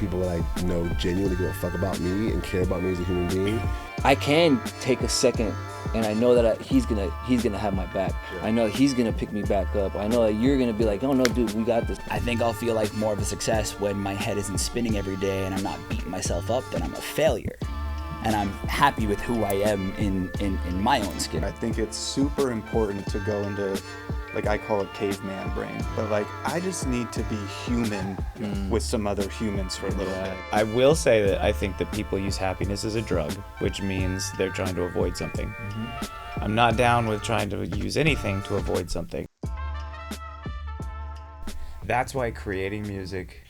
people that I know genuinely give a fuck about me and care about me as a human being. I can take a second, and I know that he's gonna have my back. Yeah. I know he's gonna pick me back up. I know that you're gonna be like, oh no, dude, we got this. I think I'll feel like more of a success when my head isn't spinning every day and I'm not beating myself up, then I'm a failure. And I'm happy with who I am in my own skin. I think it's super important to go into, like, I call it caveman brain, but like, I just need to be human with some other humans for a little bit. I will say that I think that people use happiness as a drug, which means they're trying to avoid something. Mm-hmm. I'm not down with trying to use anything to avoid something. That's why creating music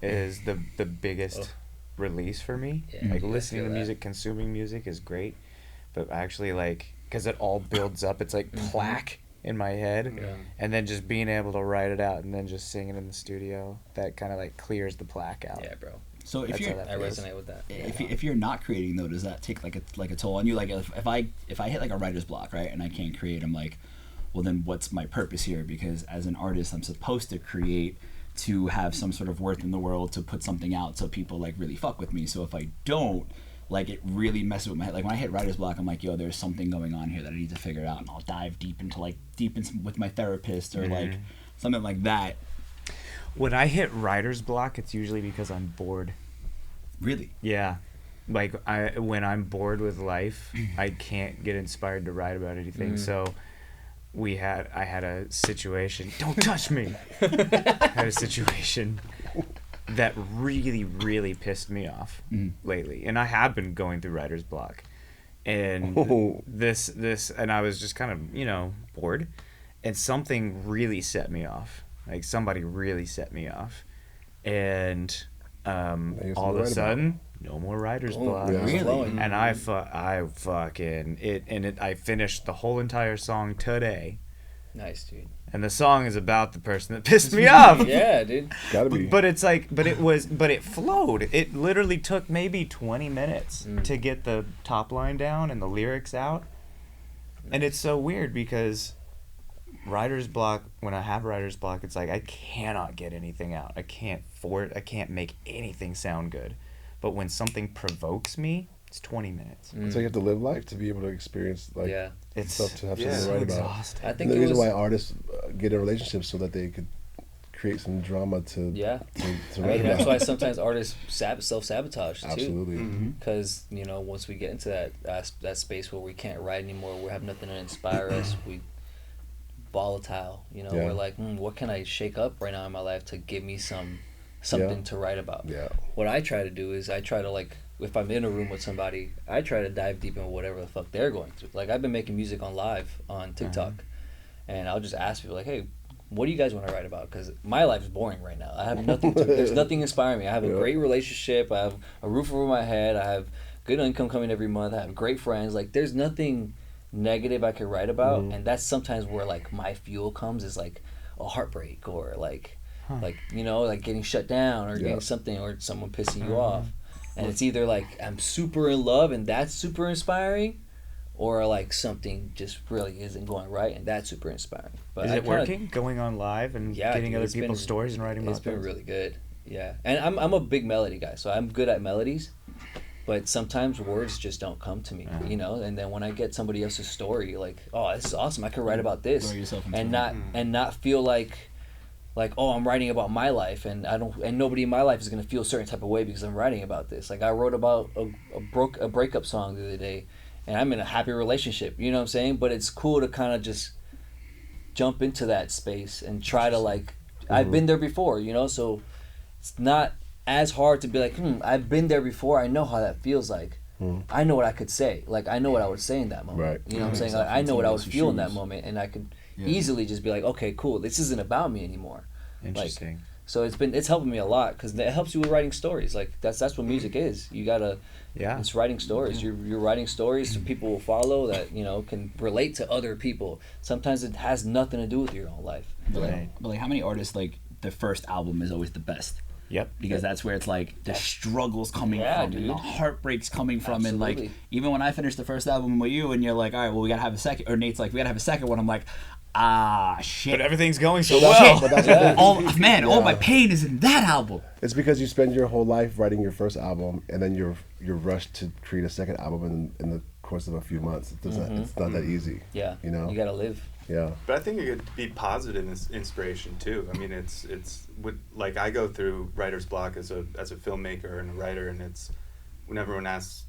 is the biggest release for me. Yeah, like listening to music, consuming music is great, but actually, like, because it all builds up, it's like plaque in my head, and then just being able to write it out and then just sing it in the studio, that kind of like clears the plaque out. Yeah, bro. So if I resonate with that. If you're not creating though, does that take like a toll on you? Like if I hit like a writer's block, right, and I can't create, I'm like, well then what's my purpose here? Because as an artist, I'm supposed to create to have some sort of worth in the world, to put something out so people like really fuck with me. So if I don't, like, it really messes with my head. Like when I hit writer's block, I'm like, yo, there's something going on here that I need to figure out, and I'll dive deep into with my therapist or like something like that. When I hit writer's block, it's usually because I'm bored. Really? Yeah. Like when I'm bored with life, I can't get inspired to write about anything. So I had a situation. Don't touch me. I had a situation that really, really pissed me off lately, and I have been going through writer's block, and this, and I was just kind of bored, and something really set me off. Like somebody really set me off, and all of a sudden, no more writer's block. Yeah. Really? And I finished the whole entire song today. Nice, dude. And the song is about the person that pissed me off. Yeah, dude. Gotta be. But it's like, but it flowed. It literally took maybe 20 minutes to get the top line down and the lyrics out. And it's so weird because writer's block, when I have writer's block, it's like I cannot get anything out. I can't make anything sound good. But when something provokes me, it's 20 minutes. So you have to live life to be able to experience it's stuff to have something to write about. Exhausting. I think the reason why artists get in relationships so that they could create some drama to write about. That's why sometimes artists self-sabotage too. Absolutely. Because once we get into that space where we can't write anymore, we have nothing to inspire us, we volatile. We're like, what can I shake up right now in my life to give me something to write about? Yeah. What I try to do is I try to, like, if I'm in a room with somebody, I try to dive deep into whatever the fuck they're going through. Like, I've been making music on live on TikTok, and I'll just ask people, like, hey, what do you guys want to write about? Because my life is boring right now. I have nothing. There's nothing inspiring me. I have a great relationship. I have a roof over my head. I have good income coming every month. I have great friends. Like, there's nothing negative I could write about, and that's sometimes where, like, my fuel comes, is like a heartbreak or like getting shut down or getting something, or someone pissing you off. And it's either like I'm super in love and that's super inspiring, or like something just really isn't going right and that's super inspiring. But is it working? Going on live and getting other people's stories and writing about them? It's been really good. Yeah. And I'm a big melody guy, so I'm good at melodies. But sometimes words just don't come to me, And then when I get somebody else's story, like, oh, this is awesome, I could write about this, and not feel like, oh, I'm writing about my life, and nobody in my life is gonna feel a certain type of way because I'm writing about this. Like, I wrote about a breakup song the other day, and I'm in a happy relationship. You know what I'm saying? But it's cool to kind of just jump into that space and try to, like, I've been there before, So it's not as hard to be like, I've been there before. I know how that feels like. I know what I could say. Like, I know what I would say in that moment. Right. You know what I'm saying? Like, I know what I would feel in that moment, and I could easily just be like, okay, cool, this isn't about me anymore. Interesting. Like, so it's helping me a lot because it helps you with writing stories. Like, that's what music is. You gotta, it's writing stories. You're writing stories so people will follow that can relate to other people. Sometimes it has nothing to do with your own life. But like how many artists, like, their first album is always the best? Yep. Because that's where it's like the struggles coming from, and the heartbreaks coming from. Absolutely. And like, even when I finished the first album with you and you're like, all right, well, we gotta have a second, or Nate's like, we gotta have a second one, I'm like, shit. But everything's going so Well, well. that's the thing. All my pain is in that album. It's because you spend your whole life writing your first album, and then you're rushed to create a second album in the course of a few months. It's not that easy. Yeah. You know. You gotta live. Yeah. But I think it could be positive inspiration too. I mean, it's with, like, I go through writer's block as a filmmaker and a writer, and it's whenever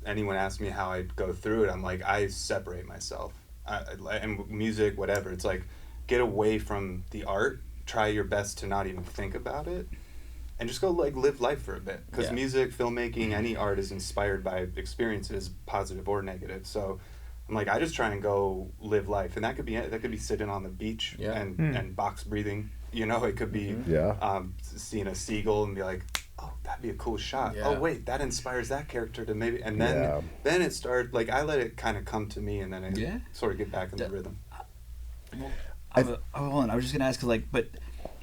anyone asks me how I go through it, I'm like, I separate myself. And music, whatever. It's like, get away from the art. Try your best to not even think about it, and just go like live life for a bit. Because music, filmmaking, any art is inspired by experiences, positive or negative. So I'm like, I just try and go live life, and that could be sitting on the beach and box breathing. You know, it could be seeing a seagull and be like, oh, that'd be a cool shot. Yeah. Oh wait, that inspires that character to maybe, and then it started, like, I let it kind of come to me, and then I sort of get back in the rhythm. Hold on, I was just gonna ask,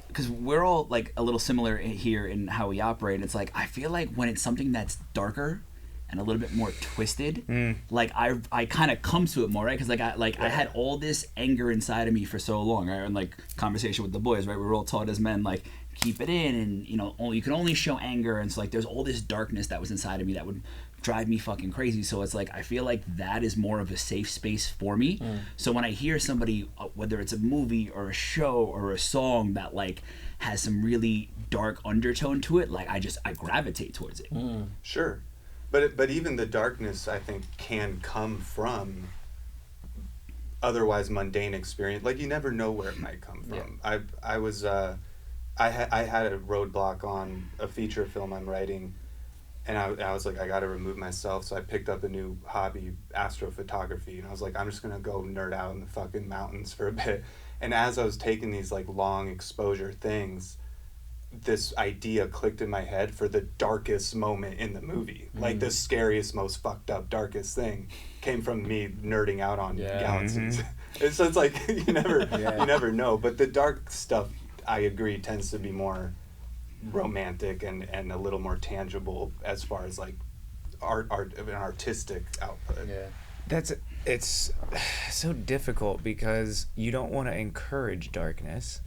because we're all like a little similar here in how we operate. It's like, I feel like when it's something that's darker and a little bit more twisted, like I kind of come to it more, right? Because I had all this anger inside of me for so long, right? And like conversation with the boys, right? We were all taught as men, like, keep it in, and you can only show anger, and so like there's all this darkness that was inside of me that would drive me fucking crazy. So it's like, I feel like that is more of a safe space for me. So when I hear somebody, whether it's a movie or a show or a song that like has some really dark undertone to it, like I gravitate towards it. Sure. But even the darkness, I think, can come from otherwise mundane experience. Like, you never know where it might come from. I had a roadblock on a feature film I'm writing, and I was like, I got to remove myself. So I picked up a new hobby, astrophotography, and I was like, I'm just gonna go nerd out in the fucking mountains for a bit. And as I was taking these like long exposure things, this idea clicked in my head for the darkest moment in the movie. Like, the scariest, most fucked up, darkest thing came from me nerding out on galaxies. And so it's like, you never know. But the dark stuff, I agree, tends to be more romantic and a little more tangible as far as like art an artistic output. It's so difficult because you don't want to encourage darkness.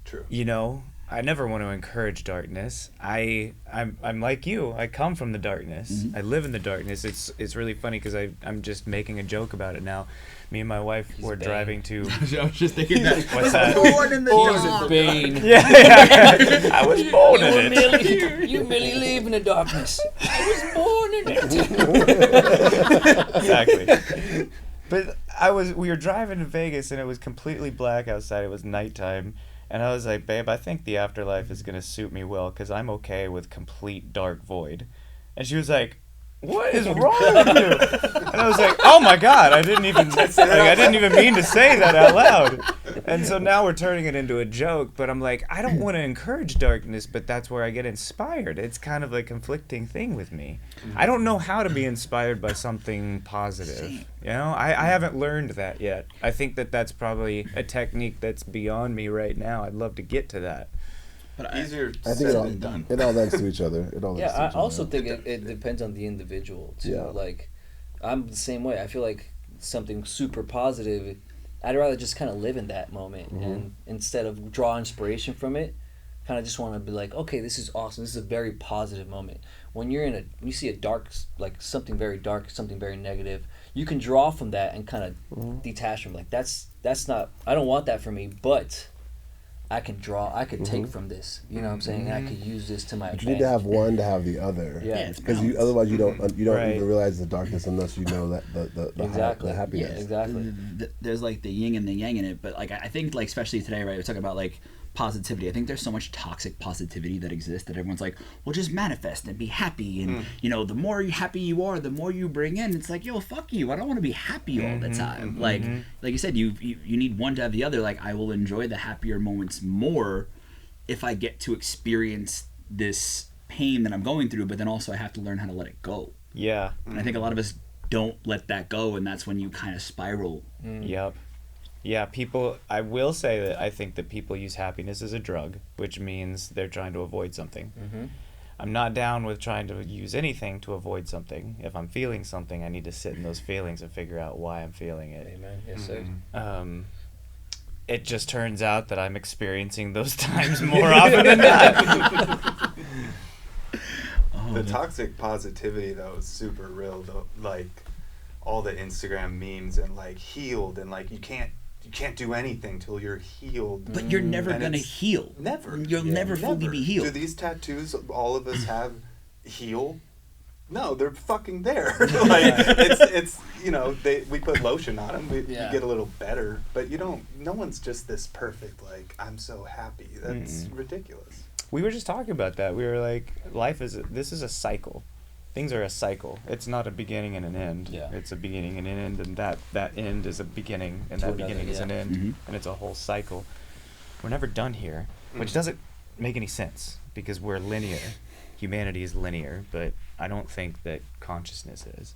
True. You know, I never want to encourage darkness. I'm like you. I come from the darkness. I live in the darkness. It's really funny because I'm just making a joke about it now. Me and my wife were driving to. I was just thinking that. What's that? Born in the Born Bane. Yeah. I was born in it. You merely live in the darkness. I was born in it. Exactly. But we were driving to Vegas and it was completely black outside. It was nighttime. And I was like, babe, I think the afterlife is going to suit me well because I'm okay with complete dark void. And she was like, what is wrong with you? And I was like, oh my God, I didn't even mean to say that out loud. And so now we're turning it into a joke, but I'm like, I don't want to encourage darkness, but that's where I get inspired. It's kind of a conflicting thing with me. I don't know how to be inspired by something positive. You know, I haven't learned that yet. I think that's probably a technique that's beyond me right now. I'd love to get to that. But easier I think said than done. It all links to each other. I also think it depends on the individual too. Yeah. Like, I'm the same way. I feel like something super positive, I'd rather just kind of live in that moment, and instead of draw inspiration from it, kind of just want to be like, okay, this is awesome. This is a very positive moment. When you see a dark, like something very dark, something very negative, you can draw from that and kind of detach from, like, that's not, I don't want that for me, but I can take from this, you know what I'm saying? And I could use this to my advantage. You need to have one to have the other. Yeah. Because otherwise you don't Right. even realize the darkness unless you know that the happiness. Yeah, exactly. There's like the yin and the yang in it, but like I think, like, especially today, right, we're talking about like positivity. I think there's so much toxic positivity that exists that everyone's like, well, just manifest and be happy, and the more happy you are, the more you bring in. It's like, yo, fuck you, I don't want to be happy all the time. Like you said, you need one to have the other. Like, I will enjoy the happier moments more if I get to experience this pain that I'm going through, but then also I have to learn how to let it go. Yeah. And I think a lot of us don't let that go, and that's when you kind of spiral. Yep. Yeah, I will say that I think that people use happiness as a drug, which means they're trying to avoid something. I'm not down with trying to use anything to avoid something. If I'm feeling something, I need to sit in those feelings and figure out why I'm feeling it. Amen. Yes, sir. it just turns out that I'm experiencing those times more often than not. The toxic positivity though is super real though. Like all the Instagram memes and like healed and like you can't do anything till you're healed. But you're never And gonna it's heal. Never. You'll never fully be healed. Do these tattoos all of us have heal? No, they're fucking there. Like it's you know, we put lotion on them. You get a little better, but no one's just this perfect like I'm so happy. That's ridiculous. We were just talking about that. We were like, this is a cycle. Things are a cycle. It's not a beginning and an end. Yeah. It's a beginning and an end, and that end is a beginning, and that beginning is an end, and it's a whole cycle. We're never done here, which doesn't make any sense because we're linear. Humanity is linear, but I don't think that consciousness is.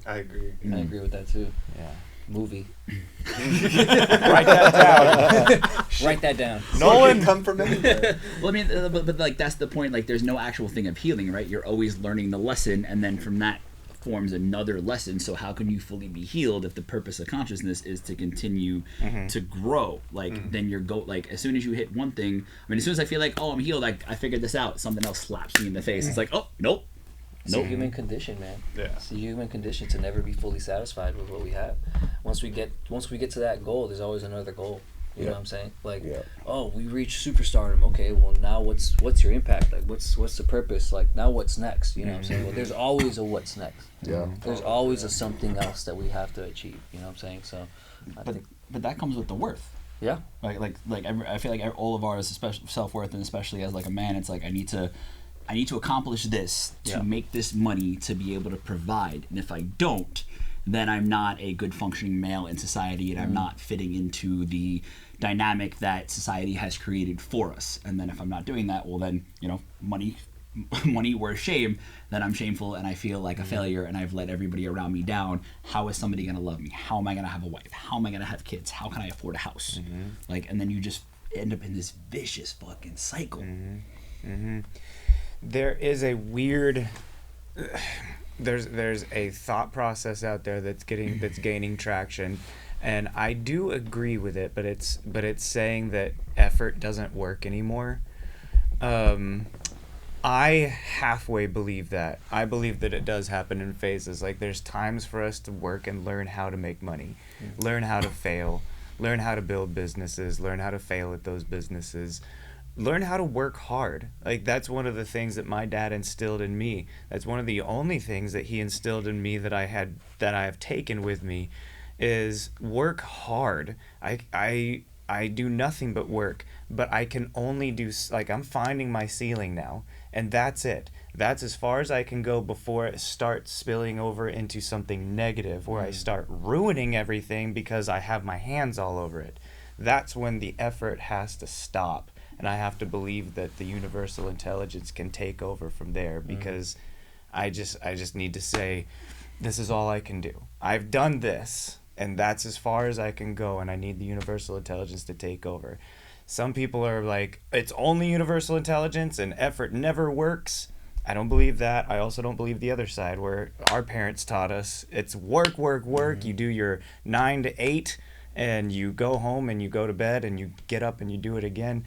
I agree. I agree with that too. Yeah. Movie. Write that down. Write that down. Nolan come from anywhere. Well, I mean, but like that's the point. Like, there's no actual thing of healing, right? You're always learning the lesson, and then from that forms another lesson. So how can you fully be healed if the purpose of consciousness is to continue to grow? Like, then you're like as soon as you hit one thing. I mean, as soon as I feel like, oh, I'm healed, I figured this out. Something else slaps me in the face. It's like, oh, nope. It's a human condition, man. Yeah. It's a human condition to never be fully satisfied with what we have. Once we get to that goal, there's always another goal. You know what I'm saying? Like, oh, we reached superstardom. Okay, well now what's your impact? Like, what's the purpose? Like, now what's next? You know what I'm saying? Well, there's always a what's next. Yeah. There's always a something else that we have to achieve. You know what I'm saying? So, But that comes with the worth. yeah. I feel like all of ours, especially self-worth, and especially as like a man, it's like I need to accomplish this to make this money to be able to provide, and if I don't, then I'm not a good functioning male in society, and I'm not fitting into the dynamic that society has created for us. And then if I'm not doing that, well then, you know, money or shame, then I'm shameful and I feel like a failure and I've let everybody around me down. How is somebody gonna love me? How am I gonna have a wife? How am I gonna have kids? How can I afford a house? Like, and then you just end up in this vicious fucking cycle. There is a weird there's a thought process out there that's gaining traction, and I do agree with it, but it's saying that effort doesn't work anymore. I halfway believe that. I believe that it does happen in phases. Like, there's times for us to work and learn how to make money, learn how to fail, learn how to build businesses, learn how to fail at those businesses, learn how to work hard. Like, that's one of the things that my dad instilled in me. That's one of the only things that he instilled in me that I have taken with me is work hard. I do nothing but work, but I can only do, like, I'm finding my ceiling now, and that's it. That's as far as I can go before it starts spilling over into something negative where I start ruining everything because I have my hands all over it. That's when the effort has to stop. And I have to believe that the universal intelligence can take over from there, because I just need to say, this is all I can do. I've done this, and that's as far as I can go, and I need the universal intelligence to take over. Some people are like, it's only universal intelligence and effort never works. I don't believe that. I also don't believe the other side, where our parents taught us it's work, work, work. You do your 9 to 8, and you go home and you go to bed and you get up and you do it again.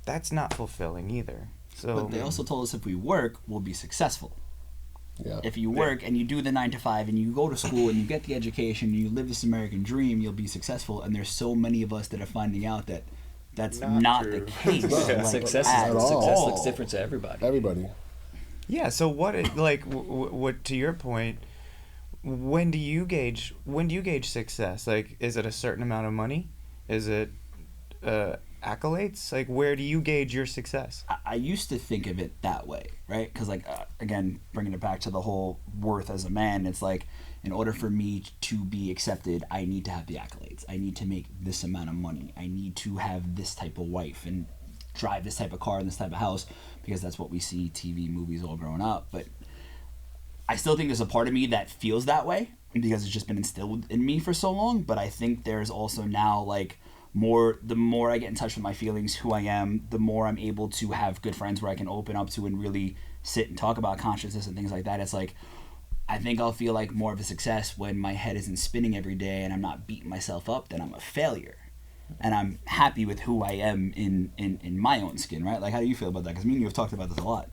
That's not fulfilling either. So, but they also told us if we work, we'll be successful. Yeah. If you work and you do the 9 to 5 and you go to school and you get the education and you live this American dream, you'll be successful. And there's so many of us that are finding out that that's not the case. Yeah. Success looks different to everybody. Everybody. yeah. So what to your point? When do you gauge success? Like, is it a certain amount of money? Is it accolades? Like, where do you gauge your success? I used to think of it that way, right? Because, like, again, bringing it back to the whole worth as a man, it's like, in order for me to be accepted, I need to have the accolades. I need to make this amount of money. I need to have this type of wife and drive this type of car and this type of house, because that's what we see TV, movies, all growing up. But I still think there's a part of me that feels that way because it's just been instilled in me for so long. But I think there's also now, like, the more I get in touch with my feelings, who I am, the more I'm able to have good friends where I can open up to and really sit and talk about consciousness and things like that. It's like, I think I'll feel like more of a success when my head isn't spinning every day and I'm not beating myself up, then I'm a failure. and I'm happy with who I am in my own skin, right? Like, how do you feel about that? Because me and you have talked about this a lot.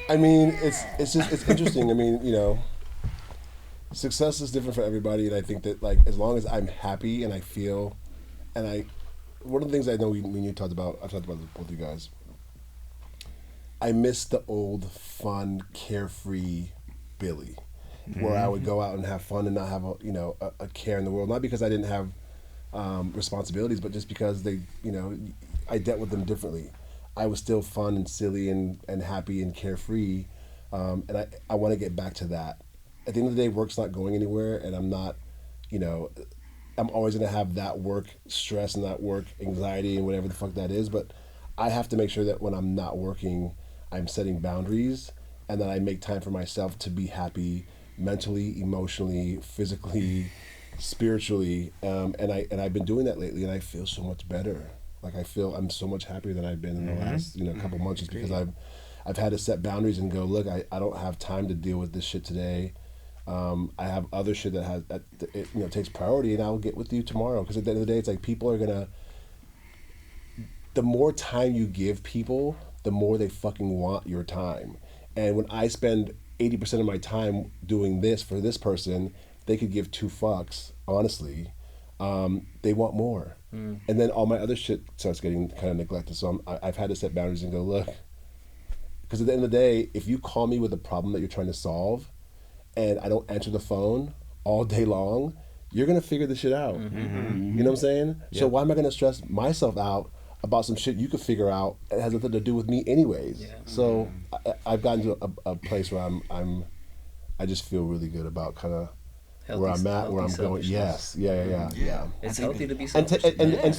I mean, it's interesting. I mean, you know, success is different for everybody, and I think that, like, as long as I'm happy and I feel, one of the things I know when you talked about, I've talked about this with both of you guys. I miss the old, fun, carefree Billy, where I would go out and have fun and not have a care in the world. Not because I didn't have responsibilities, but just because I dealt with them differently. I was still fun and silly and happy and carefree, and I want to get back to that. At the end of the day, work's not going anywhere, and I'm not, I'm always going to have that work stress and that work anxiety and whatever the fuck that is, but I have to make sure that when I'm not working, I'm setting boundaries and that I make time for myself to be happy mentally, emotionally, physically, spiritually, and I've been doing that lately, and I feel so much better. Like, I feel I'm so much happier than I've been in the last couple months, just because I've had to set boundaries and go, look, I don't have time to deal with this shit today. I have other shit that takes priority, and I'll get with you tomorrow. Because at the end of the day, it's like people are gonna. The more time you give people, the more they fucking want your time. And when I spend 80% of my time doing this for this person, they could give two fucks, honestly. They want more. And then all my other shit starts getting kind of neglected. So I've had to set boundaries and go, look, because at the end of the day, if you call me with a problem that you're trying to solve and I don't answer the phone all day long, you're going to figure this shit out. You know what I'm saying? Yep. So why am I going to stress myself out about some shit you could figure out? It has nothing to do with me anyways. Yeah. So I've gotten to a place where I just feel really good about kind of where I'm at, where I'm going. Yes, yeah. It's healthy to be selfish. And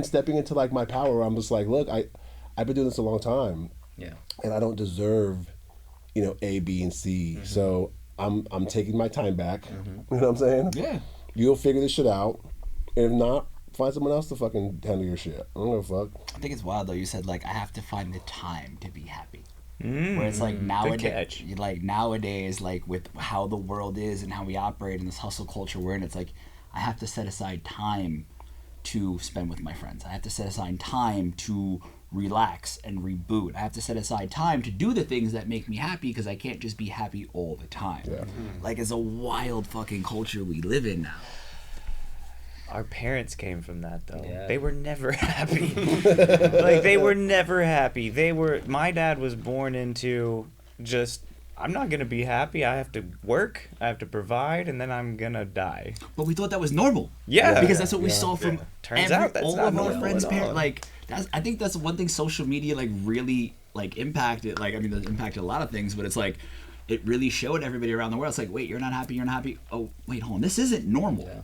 stepping into like my power, where I'm just like, look, I've been doing this a long time. Yeah. And I don't deserve, A, B, and C. So I'm taking my time back. You know what I'm saying? Yeah. You'll figure this shit out. And if not, find someone else to fucking handle your shit. I don't give a fuck. I think it's wild though. You said like I have to find the time to be happy. Where it's like nowadays, like with how the world is and how we operate in this hustle culture we're in, it's like I have to set aside time to spend with my friends. I have to set aside time to relax and reboot. I have to set aside time to do the things that make me happy because I can't just be happy all the time. Yeah. Like, it's a wild fucking culture we live in now. Our parents came from that, though. Yeah. They were never happy. Like, they were never happy. My dad was born into just, I'm not going to be happy. I have to work, I have to provide, and then I'm going to die. But we thought that was normal. Yeah. Because that's what we saw from Turns out that's all not of our normal friends' at parents. all. Like, I think that's one thing social media, like, really, like, impacted. Like, I mean, it impacted a lot of things, but it's like, it really showed everybody around the world. It's like, wait, you're not happy. Oh, wait, hold on. This isn't normal. Yeah.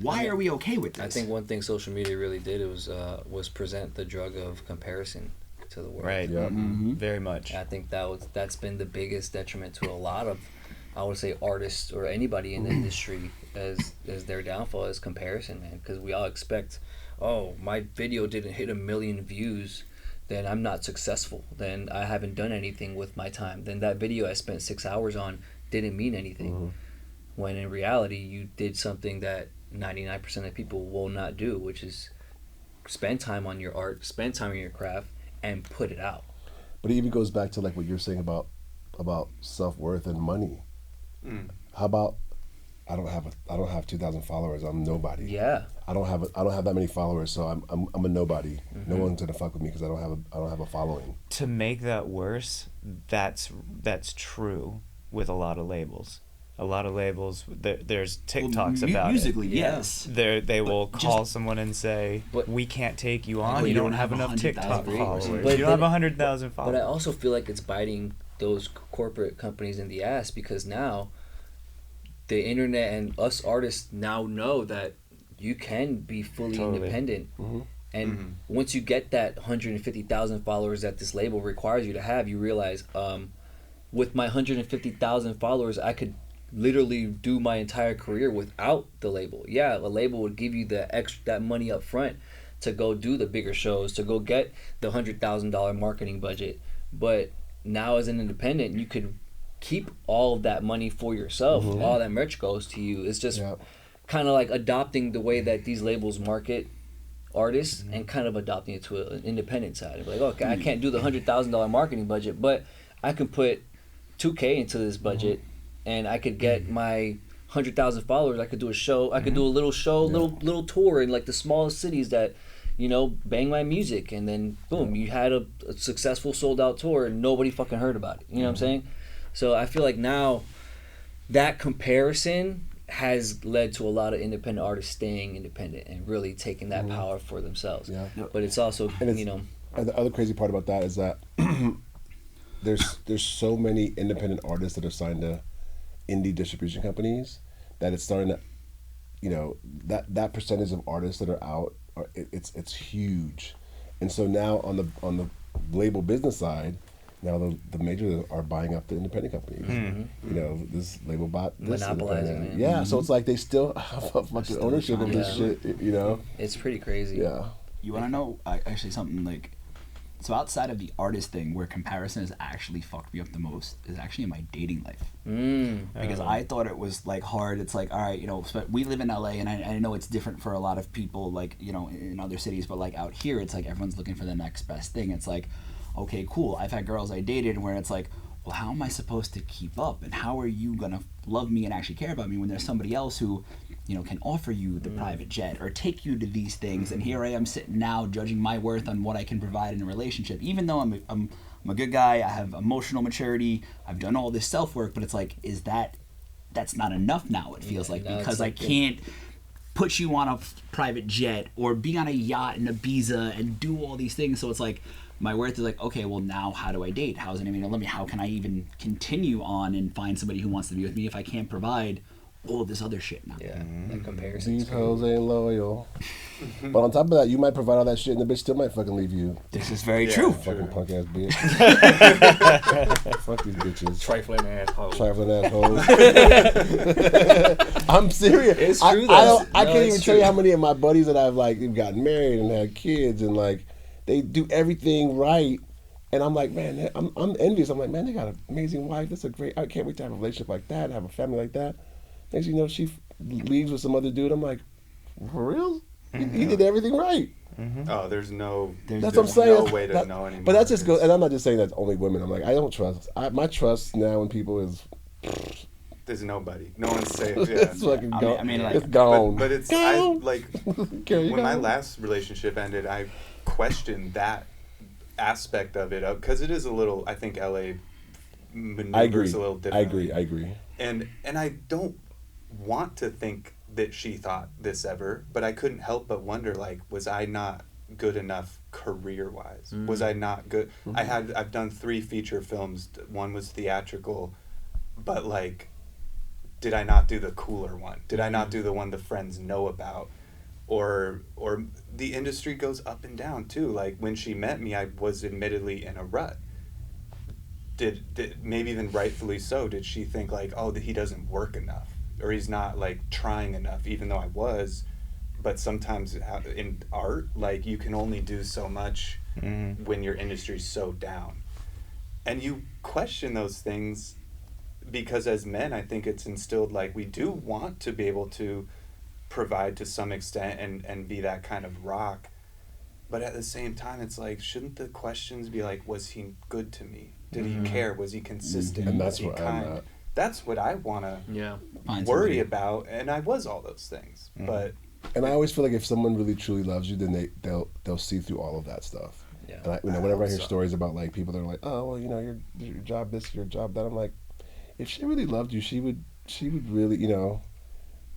Why are we okay with this? I think one thing social media really did was present the drug of comparison to the world. Right. Yeah. Very much. I think that's been the biggest detriment to a lot of, I would say, artists or anybody in the industry as their downfall is comparison, man. Because we all expect, oh, my video didn't hit 1 million views, then I'm not successful. Then I haven't done anything with my time. Then that video I spent 6 hours on didn't mean anything. When in reality, you did something that 99% of people will not do, which is spend time on your art, spend time on your craft, and put it out. But it even goes back to like what you're saying about self-worth and money. How about I don't have 2,000 followers. I'm nobody. Yeah. I don't have that many followers, so I'm a nobody. No one's gonna fuck with me because I don't have a following. To make that worse, that's true with a lot of labels. A lot of labels, there's TikToks about musically, it. yes. They will call someone and say, we can't take you on. You don't have enough TikTok followers. You don't have 100,000 followers. But I also feel like it's biting those corporate companies in the ass, because now the internet and us artists now know that you can be fully independent. And once you get that 150,000 followers that this label requires you to have, you realize with my 150,000 followers, I could literally do my entire career without the label. Yeah, a label would give you that money up front to go do the bigger shows, to go get the $100,000 marketing budget. But now as an independent, you could keep all of that money for yourself. All that merch goes to you. It's just kind of like adopting the way that these labels market artists and kind of adopting it to an independent side. Like, okay, I can't do the $100,000 marketing budget, but I can put $2K into this budget, and I could get my 100,000 followers. I could do a show. I could do a little show, little tour in like the smallest cities that, you know, bang my music, and then boom, you had a successful sold out tour, and nobody fucking heard about it. You know what I'm saying? So I feel like now that comparison has led to a lot of independent artists staying independent and really taking that power for themselves. Yeah. But it's also, you know. And the other crazy part about that is that there's so many independent artists that are signed to indie distribution companies that it's starting to, you know, that percentage of artists that are out, it's huge. And so now on the label business side, now the majors are buying up the independent companies. You know, this label bought this. Monopolizing it. Yeah, so it's like they still have a fucking ownership of this shit, you know? It's pretty crazy. Yeah. You want to know, actually, something like, so outside of the artist thing, where comparison has actually fucked me up the most is actually in my dating life. Because I thought it was like hard. It's like, all right, you know, we live in LA, and I know it's different for a lot of people, like, you know, in other cities, but like out here, it's like everyone's looking for the next best thing. It's like, okay, cool. I've had girls I dated where it's like, well, how am I supposed to keep up? And how are you going to love me and actually care about me when there's somebody else who, you know, can offer you the private jet or take you to these things? And here I am sitting now judging my worth on what I can provide in a relationship. Even though I'm a good guy, I have emotional maturity, I've done all this self-work, but it's like, that's not enough now, it feels like, because I can't put you on a private jet or be on a yacht in Ibiza and do all these things. So it's like, my worth is like, okay, well, now how do I date? How's anyone gonna love me? How can I even continue on and find somebody who wants to be with me if I can't provide all of this other shit now? Yeah, that comparison. These hoes ain't loyal. But on top of that, you might provide all that shit and the bitch still might fucking leave you. This is very true. Fucking punk ass bitch. Fuck these bitches. Trifling assholes. Trifling assholes. I'm serious. It's true though. I can't even tell you how many of my buddies that I've like gotten married and had kids and like they do everything right, and I'm like, man, I'm envious. I'm like, man, they got an amazing wife. That's a great. I can't wait to have a relationship like that, have a family like that. Next thing you know, she leaves with some other dude. I'm like, for real? He did everything right. Oh, there's that's what I'm saying. No way to know anymore. But that's just good. And I'm not just saying that's only women. I'm like, I don't trust. My trust now in people is. There's nobody. No one's safe. Yeah. It's fucking gone. I mean, like, it's gone. But it's gone. When my last relationship ended, I questioned that aspect of it because it is a little. I think LA maneuvers a little different. I agree. And I don't want to think that she thought this ever, but I couldn't help but wonder, like, was I not good enough career-wise? Was I not good? I've done 3 feature films. One was theatrical, but like, did I not do the cooler one? Did I not do the one the friends know about? Or the industry goes up and down too. Like when she met me, I was admittedly in a rut. Did maybe even rightfully so, did she think like, oh, that he doesn't work enough, or he's not like trying enough, even though I was. But sometimes in art, like you can only do so much when your industry's so down, and you question those things because as men, I think it's instilled like we do want to be able to provide to some extent and be that kind of rock, but at the same time it's like, shouldn't the questions be like, was he good to me? Did he care? Was he consistent? And that's was he what kind? I'm at. That's what I want to Find worry somebody. about, and I was all those things, but And I always feel like if someone really truly loves you, then they'll see through all of that stuff. Yeah. And whenever I hear stories about like people that are like, oh well, you know, your job this, your job that, I'm like, if she really loved you, she would really, you know.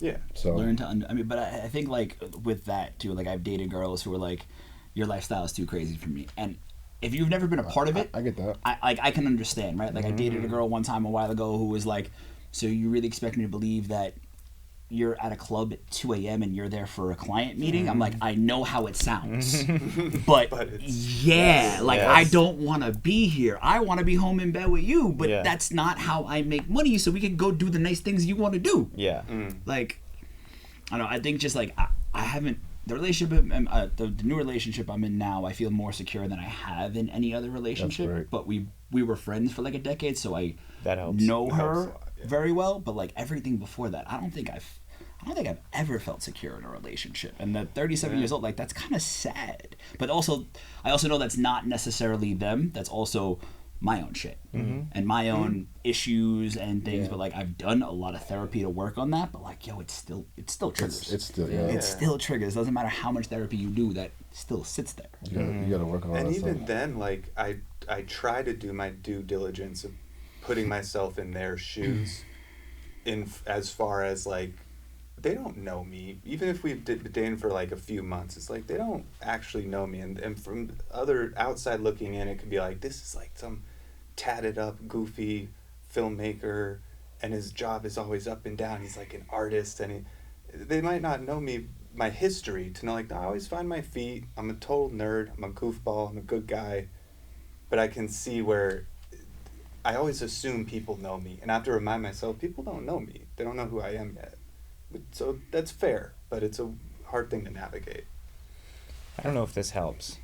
yeah. So Learn to but I think like with that too, like I've dated girls who are like, your lifestyle is too crazy for me, and if you've never been a part of it, I get that. I can understand, right? Like I dated a girl one time a while ago who was like, so you really expect me to believe that you're at a club at 2 a.m. and you're there for a client meeting? I'm like, I know how it sounds, but I don't want to be here. I want to be home in bed with you, but that's not how I make money, so we can go do the nice things you want to do. Yeah. Like, I don't know, I think just like I haven't the relationship, the new relationship I'm in now, I feel more secure than I have in any other relationship. That's right. But we were friends for like a decade, so I That helps. know That helps her a lot, yeah. very well. But like everything before that, I don't think I've ever felt secure in a relationship. And at 37 years old, like that's kind of sad. But also, I also know that's not necessarily them. That's also my own shit and my own issues and things. Yeah. But like I've done a lot of therapy to work on that. But like, yo, it still triggers. It's still It still triggers. Doesn't matter how much therapy you do, that still sits there. you gotta work on all And that even stuff. then, like I try to do my due diligence of putting myself in their shoes, as far as like they don't know me. Even if we've been dating for like a few months, it's like they don't actually know me. And from other outside looking in, it could be like this is like some tatted up, goofy filmmaker, and his job is always up and down. He's like an artist, and they might not know me, my history, to know like no, I always find my feet. I'm a total nerd. I'm a goofball. I'm a good guy. But I can see where I always assume people know me, and I have to remind myself people don't know me. They don't know who I am yet. So that's fair, but it's a hard thing to navigate. I don't know if this helps,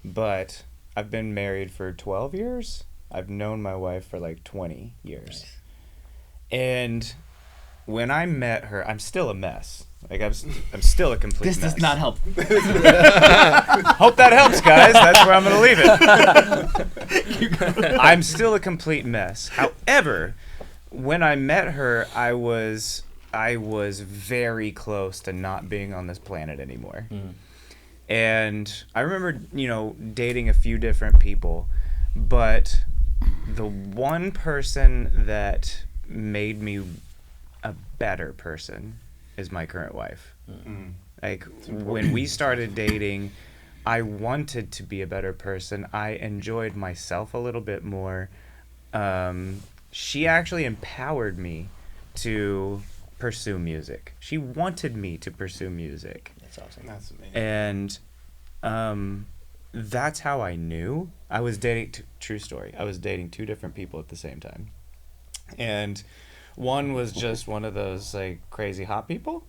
but I've been married for 12 years. I've known my wife for like 20 years. Nice. And when I met her, I'm still a mess. Like I'm still a complete This mess. does not help. Hope that helps, guys. That's where I'm going to leave it. I'm still a complete mess. However, when I met her, I was very close to not being on this planet anymore. And I remember, dating a few different people, but the one person that made me a better person is my current wife. Like when we started dating, I wanted to be a better person. I enjoyed myself a little bit more. She actually empowered me to pursue music. She wanted me to pursue music. That's awesome. That's amazing. And that's how I knew. I was dating, true story, I was dating two different people at the same time. And one was just one of those like crazy hot people.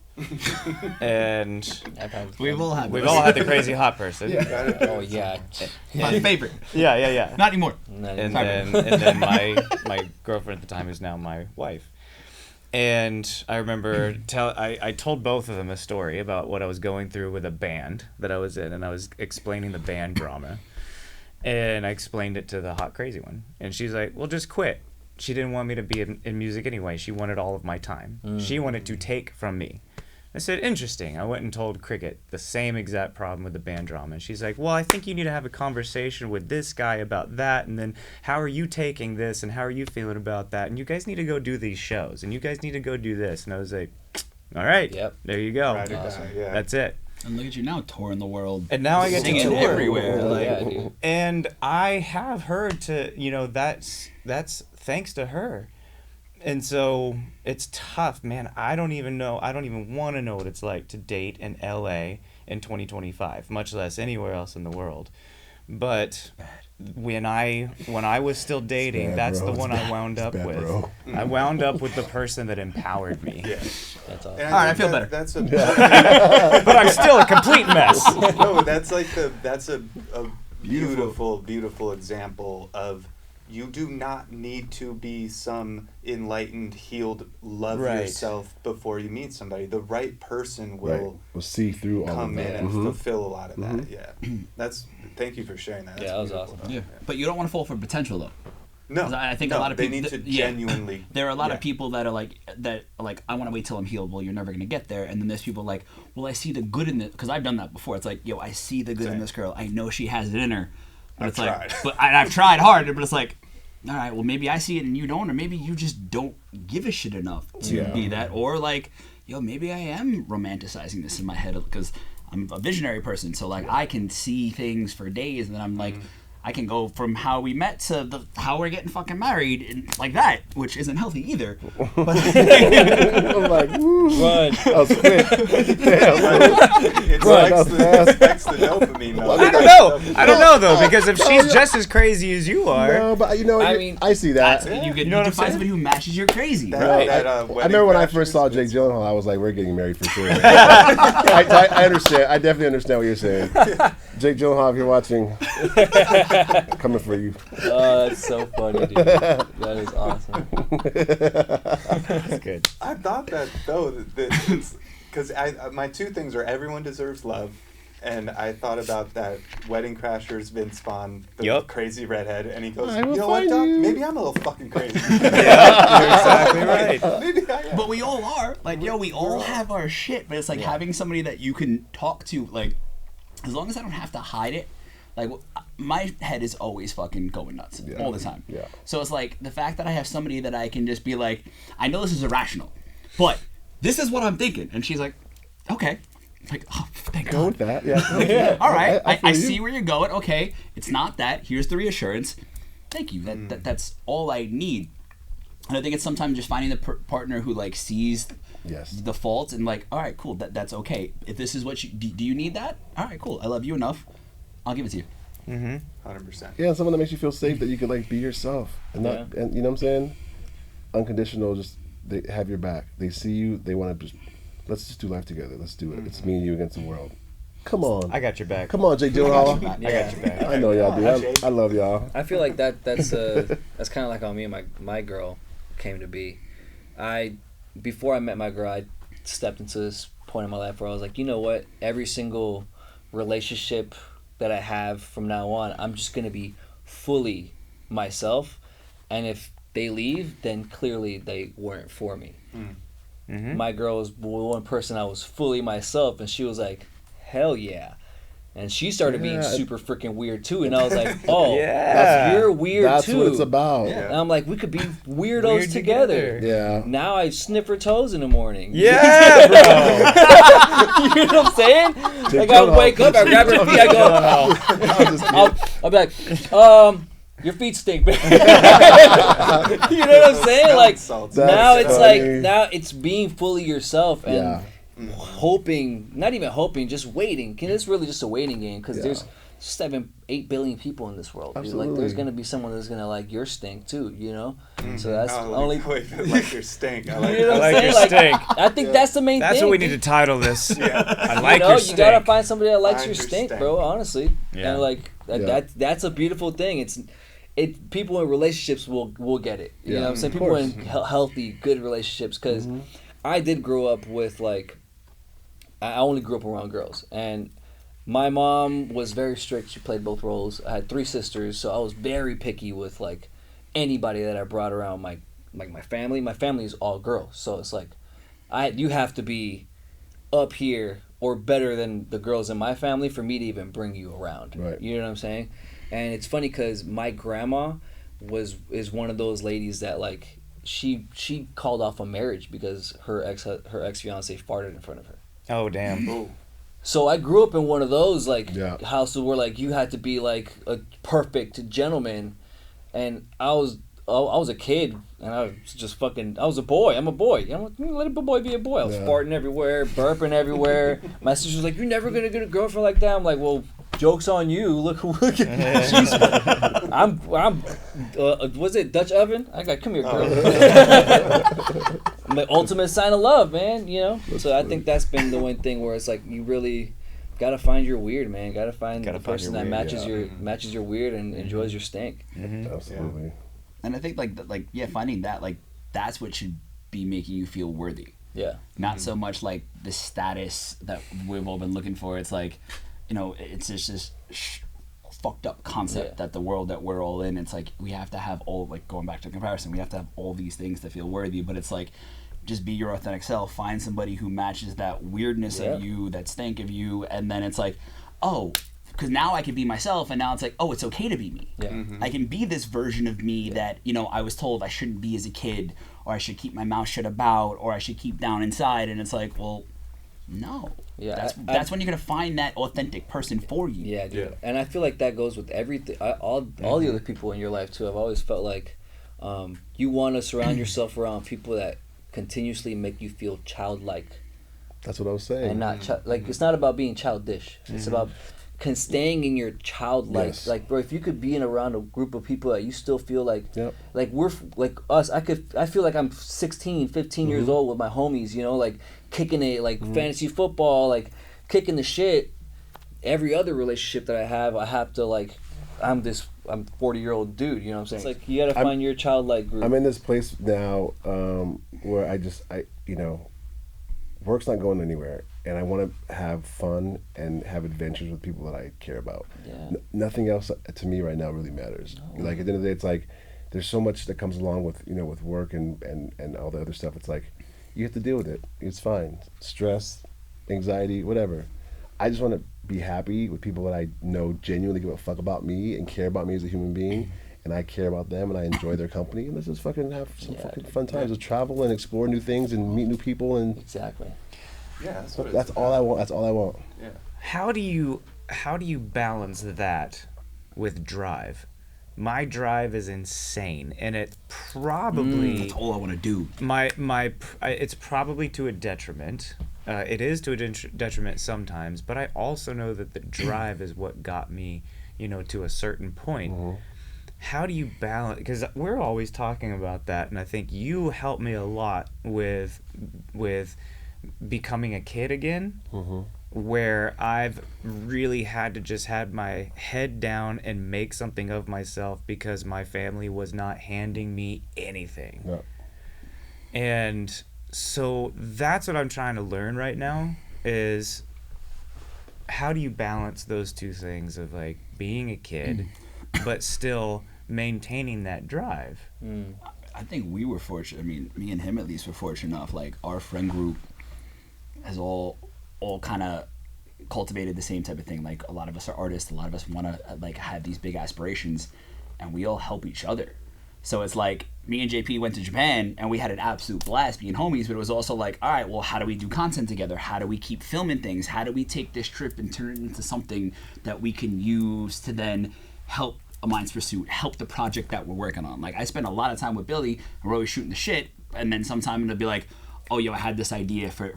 And We've all had the crazy hot person. Oh yeah. my favorite. Yeah. Not anymore. And Sorry, then my girlfriend at the time is now my wife. And I remember I told both of them a story about what I was going through with a band that I was in, and I was explaining the band drama. And I explained it to the hot crazy one. And she's like, well, just quit. She didn't want me to be in music anyway. She wanted all of my time. She wanted to take from me. I said, interesting. I went and told Cricket the same exact problem with the band drama. And she's like, well, I think you need to have a conversation with this guy about that. And then how are you taking this? And how are you feeling about that? And you guys need to go do these shows. And you guys need to go do this. And I was like, all right. Yep. There you go. Ride or die, Awesome. yeah. That's it. And look at you now, touring the world. And now I get to Singing tour everywhere. Oh, Like, yeah, dude. And I have heard that's thanks to her. And so it's tough, man. I don't even want to know what it's like to date in LA in 2025, much less anywhere else in the world. But when I was still dating, that's the one I wound up with. Bro. I wound up with the person that empowered me. Yeah. That's awesome. And All right, I think feel better. That's a But I'm still a complete mess. no. That's a beautiful example of. You do not need to be some enlightened, healed, love Right. yourself before you meet somebody. The right person will We'll see through all of come in that. and fulfill a lot of that. Yeah, thank you for sharing that. That's Yeah, that was beautiful. awesome. yeah. But you don't want to fall for potential, though. No, 'Cause I think a no, lot of they people need to yeah. genuinely. There are a lot yeah. of people that are like I want to wait till I'm healed. Well, you're never gonna get there. And then there's people like, well, I see the good in it, because I've done that before. It's like, yo, I see the good in Same. this girl. I know she has it in her. But I've it's like, tried. but I've tried hard. But it's like, all right, well, maybe I see it and you don't, or maybe you just don't give a shit enough to be that, or like, yo, maybe I am romanticizing this in my head because I'm a visionary person, so like I can see things for days, and then I'm like, I can go from how we met to how we're getting fucking married and like that, which isn't healthy either. But I'm like, run. That was quick. It spikes the dopamine. Though. I don't know though, because if she's just as crazy as you are. No, but I mean, I see that. You can find somebody who matches your crazy. I remember when I first saw Jake Gyllenhaal, I was like, we're getting married for sure. I understand. I definitely understand what you're saying. Jake Gyllenhaal, if you're watching, coming for you. Oh, that's so funny, dude. That is awesome. That's good. I thought that though, because my two things are everyone deserves love, and I thought about that Wedding Crashers Vince Vaughn, the crazy redhead, and he goes, you know what, Doc? Maybe I'm a little fucking crazy. Yeah, you're exactly right. Maybe I am. But we all are. Like, we all have our shit, but it's like having somebody that you can talk to, like, as long as I don't have to hide it. Like, my head is always fucking going nuts all the time. Yeah. So it's like the fact that I have somebody that I can just be like, I know this is irrational, but this is what I'm thinking. And she's like, okay. Like, oh, thank Go God. with that, yeah. All right, I feel you. see where you're going. Okay, it's not that. Here's the reassurance. Thank you. That's all I need. And I think it's sometimes just finding the partner who like sees the faults and like, all right, cool. That's okay. If this is what you do, you need that? All right, cool. I love you enough. I'll give it to you. 100%. Yeah, someone that makes you feel safe, that you can like be yourself and not, and you know what I'm saying? Unconditional, just they have your back. They see you. They want to just let's just do life together. Let's do it. It's me and you against the world. Come on. I got your back. Come on, Jake Gyllenhaal. I got your back. I know y'all do. I love y'all. I feel like that's kind of like how me and my girl came to be. Before I met my girl, I stepped into this point in my life where I was like, you know what? Every single relationship that I have from now on, I'm just gonna be fully myself, and if they leave, then clearly they weren't for me. My girl was one person I was fully myself, and she was like, hell yeah. And she started being super freaking weird too, and I was like, oh, you're weird that's too. That's what it's about. And I'm like, we could be weirdos together. Yeah. Now I sniff her toes in the morning. Yeah, bro. You know what I'm saying? Like, I wake up, I grab her feet, I go, I'll be like, your feet stink, man. You know what I'm saying? Like, now it's funny. Now it's being fully yourself and hoping, not even hoping, just waiting. It's really just a waiting game because there's 7-8 billion people in this world. Like, there's gonna be someone that's gonna like your stink too, you know. So that's only like your stink. I like, you know I like your stink. I think that's the main thing. That's what we need to title this. I like your stink. You gotta find somebody that likes your stink, bro. Honestly, and like that's a beautiful thing. People in relationships will get it. You know what I'm saying? People in healthy, good relationships, because I did grow up with like, I only grew up around girls, and my mom was very strict. She played both roles. I had 3 sisters, so I was very picky with like anybody that I brought around my family. My family is all girls, so it's like you have to be up here or better than the girls in my family for me to even bring you around. Right. You know what I'm saying? And it's funny because my grandma is one of those ladies that like she called off a marriage because her ex fiance farted in front of her. Oh damn. Ooh. So I grew up in one of those like houses where like you had to be like a perfect gentleman, and I was a kid and I was just I was a boy. I'm a boy. Let a boy be a boy. I was farting everywhere, burping everywhere. My sister was like, "You're never gonna get a girlfriend like that." I'm like, "Well, joke's on you. Look at I'm was it Dutch oven? I got come here, girl. The ultimate sign of love, man. You know. So I think that's been the one thing where it's like you really gotta find your weird, man. Gotta find the person that matches your weird and enjoys your stink. Absolutely. Yeah. And I think finding that that's what should be making you feel worthy. Yeah. Not so much like the status that we've all been looking for. It's like, you know, it's just this fucked up concept that the world that we're all in, it's like we have to have all, like going back to comparison, we have to have all these things to feel worthy, but it's like just be your authentic self, find somebody who matches that weirdness of you, that stank of you, and then it's like, oh, because now I can be myself, and now it's like, oh, it's okay to be me. Yeah. I can be this version of me that, you know, I was told I shouldn't be as a kid, or I should keep my mouth shut about, or I should keep down inside, and it's like, well, No. Yeah, That's when you're gonna find that authentic person for you. Yeah, dude. Yeah. And I feel like that goes with everything. All the other people in your life too. I've always felt like you want to surround yourself around people that continuously make you feel childlike. That's what I was saying. And not like it's not about being childish. It's about staying in your childlike. Yes. Like, bro, if you could be in around a group of people that you still feel like, Yep. like we're like us. I feel like I'm 16, 15 years old with my homies. You know, like kicking it, like fantasy football, like kicking the shit. Every other relationship that I have to like. I'm 40-year-old dude. You know what I'm saying? It's like you gotta find your childlike group. I'm in this place now where I work's not going anywhere, and I want to have fun and have adventures with people that I care about. Yeah. Nothing else to me right now really matters. Like at the end of the day, it's like there's so much that comes along with with work and all the other stuff. It's like you have to deal with it. It's fine. Stress, anxiety, whatever. I just want to be happy with people that I know genuinely give a fuck about me and care about me as a human being, and I care about them and I enjoy their company, and let's just fucking have some fucking fun times. Just travel and explore new things and meet new people, and exactly. Yeah, that's all I want. That's all I want. Yeah. How do you balance that with drive? My drive is insane, and it probably That's all I want to do. it's probably to a detriment. It is to a detriment sometimes, but I also know that the drive is what got me, to a certain point. How do you balance? Because we're always talking about that, and I think you helped me a lot with becoming a kid again, where I've really had to just have my head down and make something of myself because my family was not handing me anything. No. And so that's what I'm trying to learn right now is how do you balance those two things of like being a kid but still maintaining that drive? I think we were fortunate. I mean, me and him at least were fortunate enough. Like our friend group has all kind of cultivated the same type of thing. Like a lot of us are artists. A lot of us want to like have these big aspirations, and we all help each other. So it's like me and JP went to Japan and we had an absolute blast being homies, but it was also like, all right, well, how do we do content together? How do we keep filming things? How do we take this trip and turn it into something that we can use to then help A Mind's Pursuit, help the project that we're working on? Like I spend a lot of time with Billy and we're always shooting the shit, and then sometime it'll be like, oh, yo, I had this idea for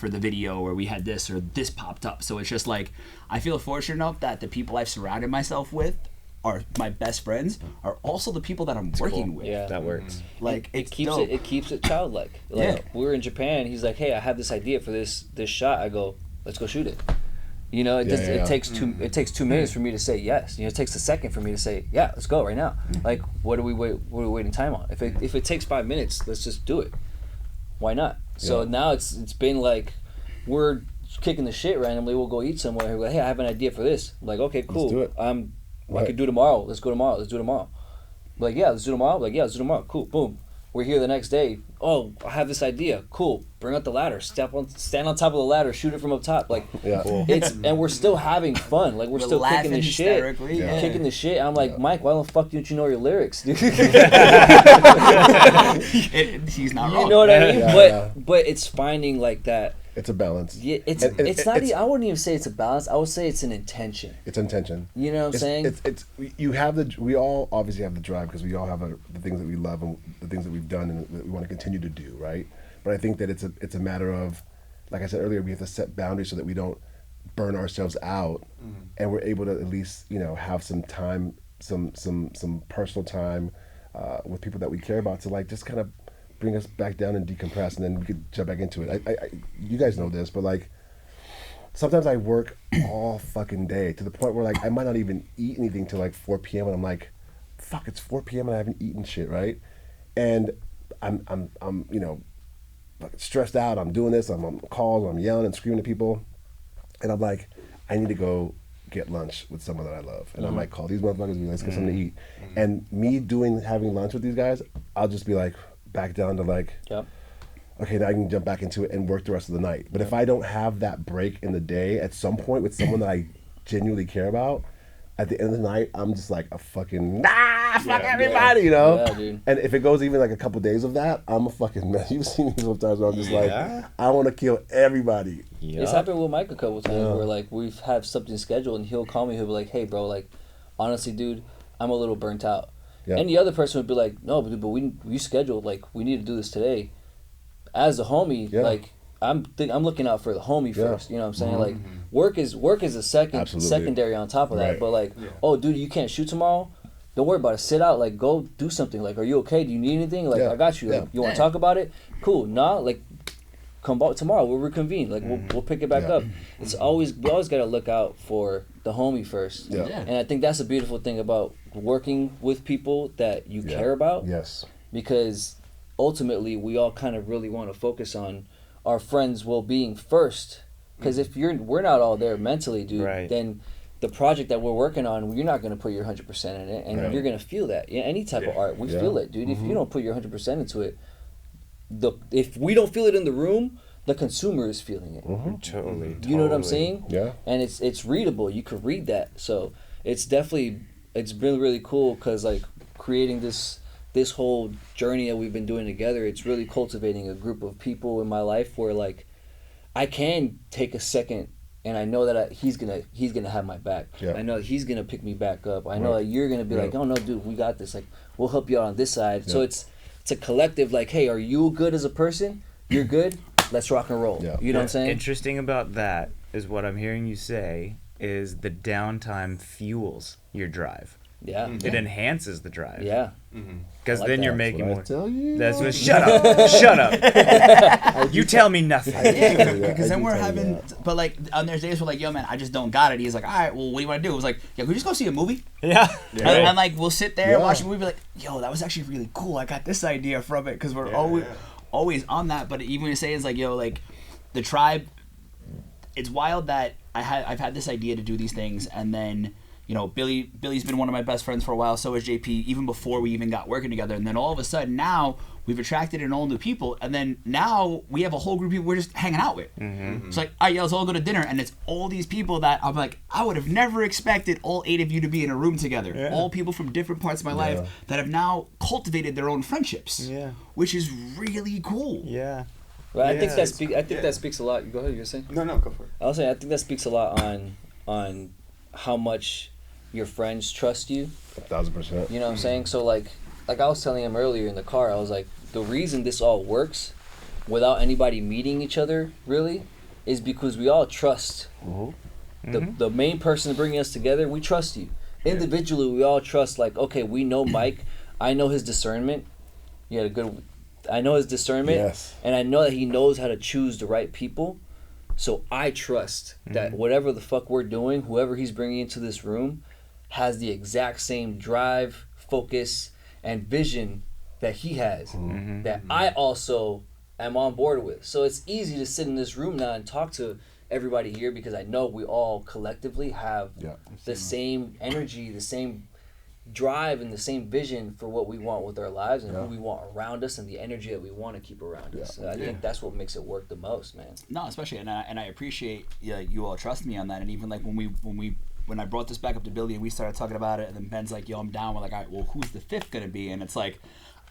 the video, or we had this, or this popped up. So it's just like, I feel fortunate enough that the people I've surrounded myself with are my best friends, are also the people that I'm working with. Yeah. That works. Like It keeps dope. it keeps it childlike. Like we were in Japan, he's like, "Hey, I have this idea for this shot." I go, "Let's go shoot it." It takes 2 minutes for me to say yes. It takes a second for me to say, "Yeah, let's go right now." Like, what are we waiting time on? If it takes 5 minutes, let's just do it. Why not? So now it's been like we're kicking the shit randomly. We'll go eat somewhere. We're like, "Hey, I have an idea for this." I'm like, "Okay, cool. Let's do it. I could do tomorrow. Let's go tomorrow. Let's do tomorrow." Like, yeah, let's do tomorrow. Like, yeah, let's do tomorrow. Cool. Boom. We're here the next day. Oh, I have this idea. Cool. Bring out the ladder. Stand on top of the ladder. Shoot it from up top. Like, and we're still having fun. Like, we're still kicking the shit. Yeah. Kicking the shit. I'm like, Mike, why the fuck don't you know your lyrics, dude? He's not wrong. You know what I mean? Yeah, but it's finding like that. It's a balance. Yeah, it's not. I wouldn't even say it's a balance. I would say it's an intention. It's intention. You know what I'm saying? We all obviously have the drive because we all have the things that we love and the things that we've done and that we want to continue to do, right? But I think that it's a matter of, like I said earlier, we have to set boundaries so that we don't burn ourselves out, and we're able to at least have some time, some personal time with people that we care about to like just kind of bring us back down and decompress, and then we could jump back into it. I you guys know this, but like sometimes I work all fucking day to the point where like I might not even eat anything till like 4 p.m. and I'm like, fuck, it's 4 p.m. and I haven't eaten shit, right? And I'm like stressed out. I'm doing this. I'm on calls. I'm yelling and screaming at people, and I'm like, I need to go get lunch with someone that I love, and I might call these motherfuckers and be like, let's get something to eat. And me having lunch with these guys, I'll just be like back down to like, okay, now I can jump back into it and work the rest of the night. But if I don't have that break in the day at some point with someone that I genuinely care about, at the end of the night, I'm just like a fucking fuck everybody, you know. Yeah, dude. And if it goes even like a couple days of that, I'm a fucking mess. You've seen me sometimes where I'm just like, I want to kill everybody. It's happened with Mike a couple times where like we've had something scheduled and he'll call me. He'll be like, "Hey, bro, like, honestly, dude, I'm a little burnt out." Yeah. And the other person would be like, "No, but we scheduled, like, we need to do this today." As a homie, like, I'm looking out for the homie first. You know what I'm saying? Like, work is a secondary on top of that. Right. But like, oh, dude, you can't shoot tomorrow. Don't worry about it. Sit out. Like, go do something. Like, are you okay? Do you need anything? Like, I got you. Like, you want to talk about it? Cool. Nah. Like, come back tomorrow. We'll reconvene. Like, we'll pick it back up. It's we always gotta look out for the homie first. Yeah. And I think that's a beautiful thing about working with people that you care about. Yes. Because ultimately, we all kind of really want to focus on our friends' well-being first. Because if we're not all there mentally, dude, then the project that we're working on, you're not going to put your 100% in it, and you're going to feel that. Yeah, any type of art, we feel it, dude. If you don't put your 100% into it, if we don't feel it in the room, the consumer is feeling it. Totally. You know what I'm saying? Yeah. And it's readable. You could read that. So it's been really cool because like creating this whole journey that we've been doing together, it's really cultivating a group of people in my life where like I can take a second and I know that he's gonna have my back. I know he's gonna pick me back up. I know that you're gonna be like, oh no, dude, we got this. Like, we'll help you out on this side. So it's a collective. Like, hey, are you good as a person? You're good. Let's rock and roll. You know what I'm saying? Interesting about that is what I'm hearing you say is the downtime fuels your drive. Yeah. It enhances the drive. Yeah. Because like then that. you're making more. Tell you. That's what. Shut up! Shut up! You tell me nothing. Because then we're having, but like, on there's days where like, yo, man, I just don't got it. He's like, all right, well, what do you want to do? It was like, yeah, we just go see a movie. And like, we'll sit there, watch a movie, be like, yo, that was actually really cool. I got this idea from it because we're always on that. But even when you say it's like, yo, like, the tribe, it's wild that I've had this idea to do these things, and then, you know, Billy's been one of my best friends for a while, so is JP, even before we even got working together. And then all of a sudden now we've attracted in all new people, and then now we have a whole group of people we're just hanging out with. It's like, all right, let's all go to dinner, and it's all these people that I'm like, I would have never expected all 8 of you to be in a room together. All people from different parts of my life that have now cultivated their own friendships. Which is really cool. Right, I think that speaks a lot. Go ahead, you were saying? No, go for it. I was saying I think that speaks a lot on how much your friends trust you. 1,000%. You know what I'm saying? So like I was telling him earlier in the car, I was like, the reason this all works without anybody meeting each other really is because we all trust. The main person bringing us together, we trust you. Individually, we all trust, like, okay, we know Mike. I know his discernment. I know his discernment. And I know that he knows how to choose the right people. So I trust that whatever the fuck we're doing, whoever he's bringing into this room has the exact same drive, focus, and vision that he has, that I also am on board with. So it's easy to sit in this room now and talk to everybody here because I know we all collectively have the same energy, the same drive, and the same vision for what we want with our lives and who we want around us and the energy that we want to keep around us. I think that's what makes it work the most, man. No, especially, and I appreciate you all trust me on that. And even like when I brought this back up to Billy and we started talking about it, and then Ben's like, yo, I'm down. We're like, all right, well, who's the fifth gonna be? And it's like,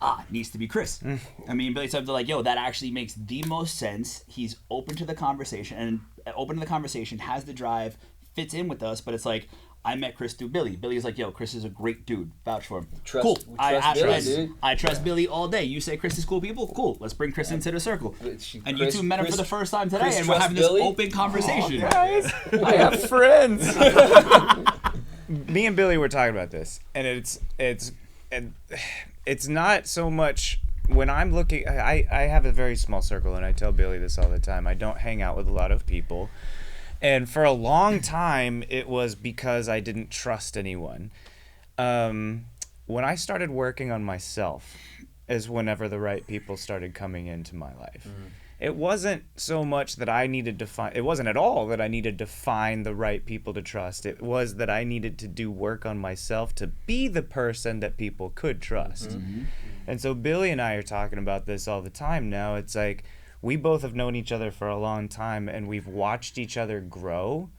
it needs to be Cris. I mean, Billy said, like, yo, that actually makes the most sense. He's open to the conversation, has the drive, fits in with us, but it's like, I met Cris through Billy. Billy's like, yo, Cris is a great dude. Vouch for him. Cool. I trust Billy all day. You say Cris is cool people? Cool. Let's bring Cris into the circle. And you two met him for the first time today, and we're having this open conversation. Guys, I have friends. Me and Billy were talking about this, and it's not so much when I'm looking. I have a very small circle, and I tell Billy this all the time. I don't hang out with a lot of people. And for a long time, it was because I didn't trust anyone. When I started working on myself is whenever the right people started coming into my life. It wasn't so much that I needed to find, it wasn't at all that I needed to find the right people to trust. It was that I needed to do work on myself to be the person that people could trust. And so Billy and I are talking about this all the time now. It's like, we both have known each other for a long time, and we've watched each other grow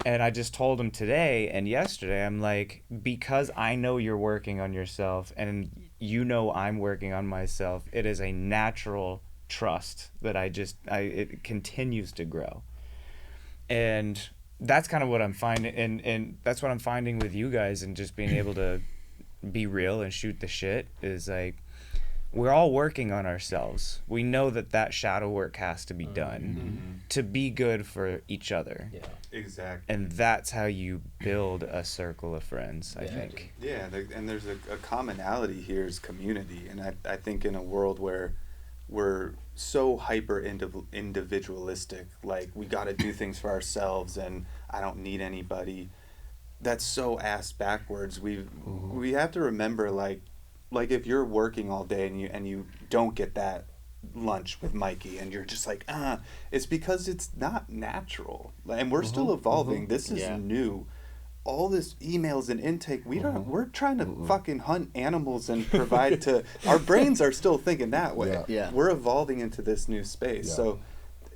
And I just told him today and yesterday, I'm like, because I know you're working on yourself and you know I'm working on myself, it is a natural trust that it continues to grow. And that's kind of what I'm finding, and that's what I'm finding with you guys, and just being able to be real and shoot the shit is like, we're all working on ourselves. We know that shadow work has to be done to be good for each other. Yeah. Exactly. And that's how you build a circle of friends, I Yeah. think. Yeah, and there's a commonality here is community. And I think in a world where we're so hyper individualistic, like we got to do things for ourselves and I don't need anybody, that's so ass backwards. We have to remember, like if you're working all day and you don't get that lunch with Mikey and you're just like, it's because it's not natural. And we're still evolving. This is new. All this emails and intake, we're trying to fucking hunt animals and provide to, our brains are still thinking that way. Yeah. We're evolving into this new space. Yeah. So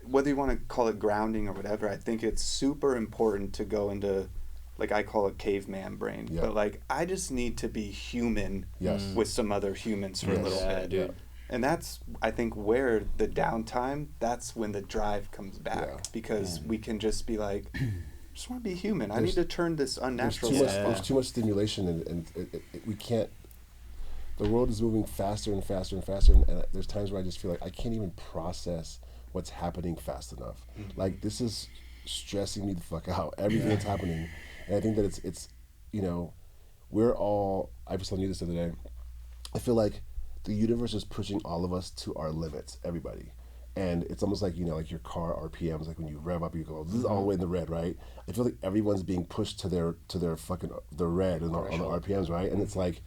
whether you want to call it grounding or whatever, I think it's super important to go into, like I call it caveman brain, but like I just need to be human with some other humans for a little bit. Dude. And that's, I think, where the downtime, that's when the drive comes back, because we can just be like, just want to be human. I need to turn this unnatural stuff There's off. too much stimulation, and we can't. The world is moving faster and faster and faster, and there's times where I just feel like I can't even process what's happening fast enough. Like, this is stressing me the fuck out. Everything that's happening, and I think that it's we're all. I was telling you this the other day. I feel like the universe is pushing all of us to our limits. Everybody. And it's almost like, like your car RPMs, like when you rev up, you go, this is all the way in the red, right? I feel like everyone's being pushed to their fucking, the red on the RPMs, right? And it's like,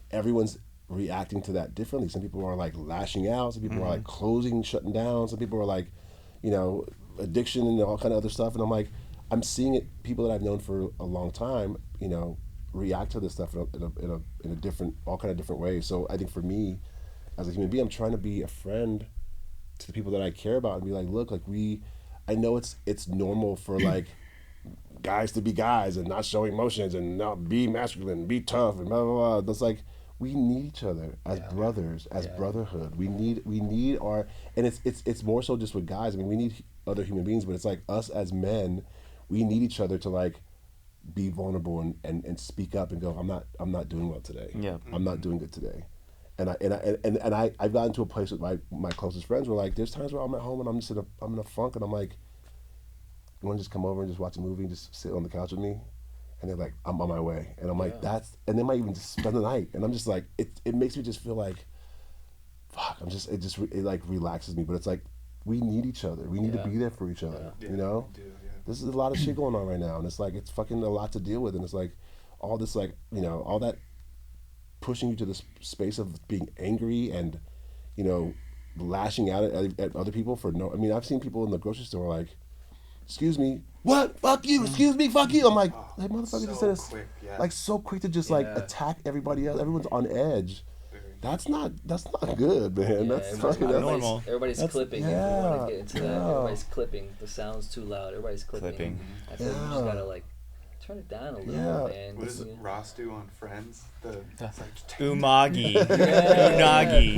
everyone's reacting to that differently. Some people are like lashing out, some people are like closing, shutting down, some people are like, addiction and all kind of other stuff. And I'm like, I'm seeing it, people that I've known for a long time, react to this stuff in a different, all kind of different ways. So I think for me, as a human being, I'm trying to be a friend to the people that I care about and be like, look, like I know it's normal for like guys to be guys and not show emotions and not be masculine and be tough and blah blah blah. It's like we need each other as brothers, as brotherhood. We need our, and it's more so just with guys. I mean, we need other human beings, but it's like us as men, we need each other to like be vulnerable and speak up and go, I'm not doing well today. Yeah. I'm not doing good today. And I've gotten to a place with my closest friends where like there's times where I'm at home and I'm in a funk and I'm like, you want to just come over and just watch a movie and just sit on the couch with me? And they're like, I'm on my way. And I'm like, and they might even just spend the night. And I'm just like, it makes me just feel like, fuck, it like relaxes me. But it's like, we need each other. We need to be there for each other, We do, This is a lot of shit going on right now. And it's like, it's fucking a lot to deal with. And it's like, all this like, all that pushing you to this space of being angry and, lashing out at other people for no. I mean, I've seen people in the grocery store like, "Excuse me, what? Fuck you! Excuse me, fuck you!" I'm like, "Hey, motherfucker, just said this." Like so quick to just like attack everybody else. Everyone's on edge. That's not good, man. That's fucking normal. Everybody's clipping. Yeah, If we want to get into that, everybody's clipping. The sound's too loud. Everybody's clipping. I feel like you just gotta like turn it down a little, man. What does Ross do on Friends? It's like, Umagi. Unagi.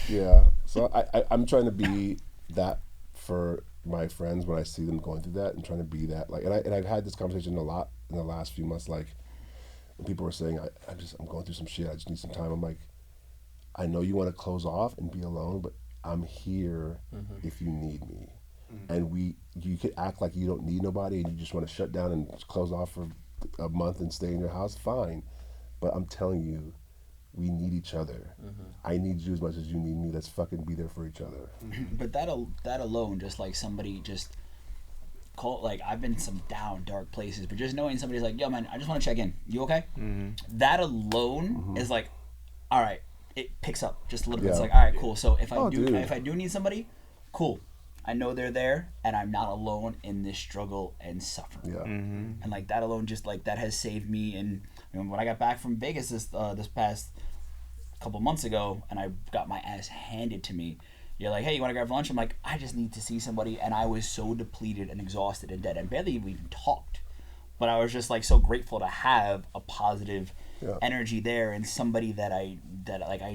Yeah. So I'm trying to be that for my friends when I see them going through that and trying to be that. Like, and I've had this conversation a lot in the last few months. Like, when people are saying, I'm going through some shit. I just need some time. I'm like, I know you want to close off and be alone, but I'm here if you need me. And you could act like you don't need nobody and you just want to shut down and close off for a month and stay in your house, fine. But I'm telling you, we need each other. I need you as much as you need me. Let's fucking be there for each other. But that alone, just like somebody just call, like I've been in some down, dark places, but just knowing somebody's like, yo man, I just want to check in. You okay? That alone is like, all right, it picks up just a little bit. It's like, all right, cool. So if I do need somebody, cool. I know they're there, and I'm not alone in this struggle and suffering. Yeah. And like that alone, just like that has saved me. And when I got back from Vegas this past couple months ago, and I got my ass handed to me, You're like, hey, you want to grab lunch? I'm like, I just need to see somebody. And I was so depleted and exhausted and dead and barely even talked. But I was just like so grateful to have a positive energy there and somebody that I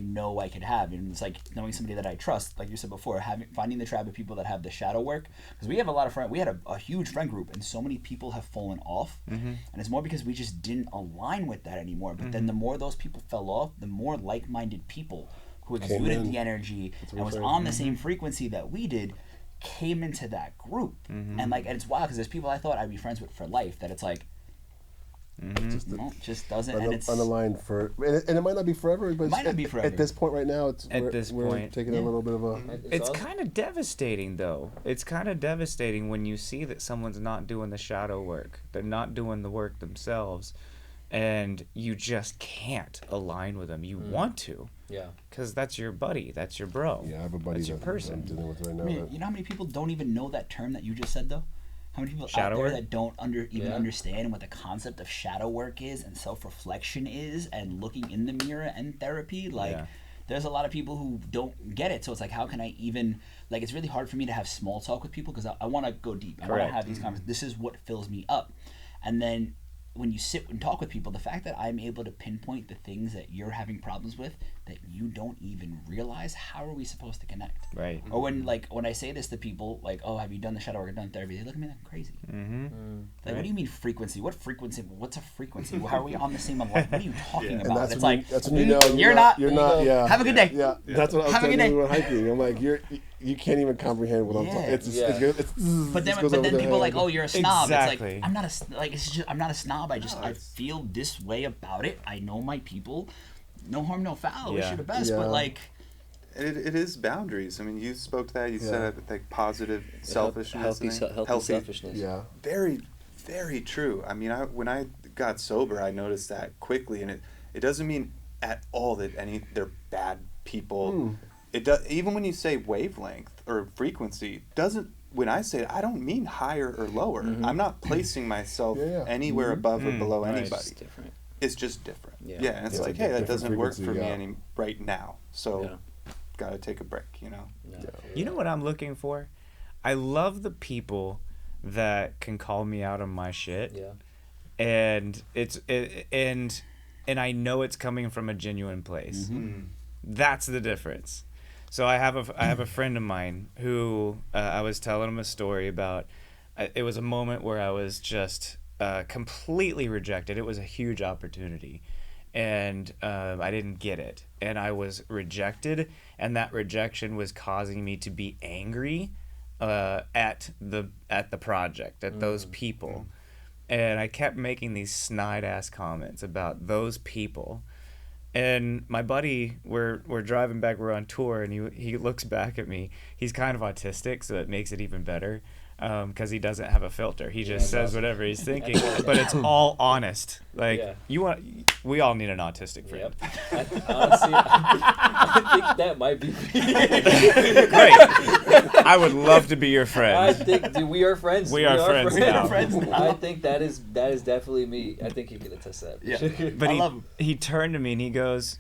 know I could have. And it's like knowing somebody that I trust, like you said before, finding the tribe of people that have the shadow work. Because we have a lot of friends. We had a huge friend group, and so many people have fallen off. And it's more because we just didn't align with that anymore. But then the more those people fell off, the more like-minded people who exuded the energy and was on the same frequency that we did came into that group. And like, and it's wild because there's people I thought I'd be friends with for life that it's like just doesn't, and it's unaligned for, and it might not be forever, but it might not be forever. At this point right now, we're taking a little bit of a. It's kind of devastating, though. It's kind of devastating when you see that someone's not doing the shadow work. They're not doing the work themselves, and you just can't align with them. You want to, because that's your buddy, that's your bro. Yeah, I have a buddy that's your person. I'm dealing with right now. I mean, you know how many people don't even know that term that you just said, though? How many people shadow out there work? that don't understand what the concept of shadow work is and self-reflection is and looking in the mirror and therapy? Like, there's a lot of people who don't get it. So it's like, how can I even, like, it's really hard for me to have small talk with people because I want to go deep. I want to have these conversations. This is what fills me up. And then when you sit and talk with people, the fact that I'm able to pinpoint the things that you're having problems with that you don't even realize, how are we supposed to connect? Right. Or when I say this to people, like, oh, have you done the shadow work or done therapy? They look at me like I'm crazy. Like, what do you mean frequency? What frequency? What's a frequency? How are we on the same level? What are you talking about? And it's like, that's when you know you're not. Yeah. Have a good day. Yeah. That's what I was telling you when hiking. I'm like, you can't even comprehend what I'm talking. It's but then people are like, oh, you're a snob. Exactly. It's like I'm not a snob. I feel this way about it. I know my people. No harm, no foul. Wish you the best. But like, it is boundaries. I mean, you spoke to that. You said like positive selfishness, healthy selfishness. Yeah. Very, very true. I mean, when I got sober, I noticed that quickly, and it doesn't mean at all that they're bad people. It does, even when you say wavelength or frequency, doesn't. When I say it, I don't mean higher or lower. I'm not placing myself anywhere above or below anybody. It's just different. Yeah, and it's like, hey, that doesn't work for me right now. So, gotta take a break. You know. You know what I'm looking for? I love the people that can call me out on my shit. Yeah. And and I know it's coming from a genuine place. That's the difference. So I have a friend of mine who I was telling him a story about. It was a moment where I was just completely rejected. It was a huge opportunity, and I didn't get it, and I was rejected, and that rejection was causing me to be angry at the project, at those people, and I kept making these snide ass comments about those people. And my buddy, we're driving back, we're on tour, and he looks back at me. He's kind of autistic, so it makes it even better, because he doesn't have a filter. He just says whatever he's thinking, but it's all honest. Like, we all need an autistic friend. Honestly, I think that might be me. Great. I would love to be your friend. I think, dude, we are friends. We are friends now. I think that is definitely me. I think you can attest that. Yeah. But he turned to me and he goes,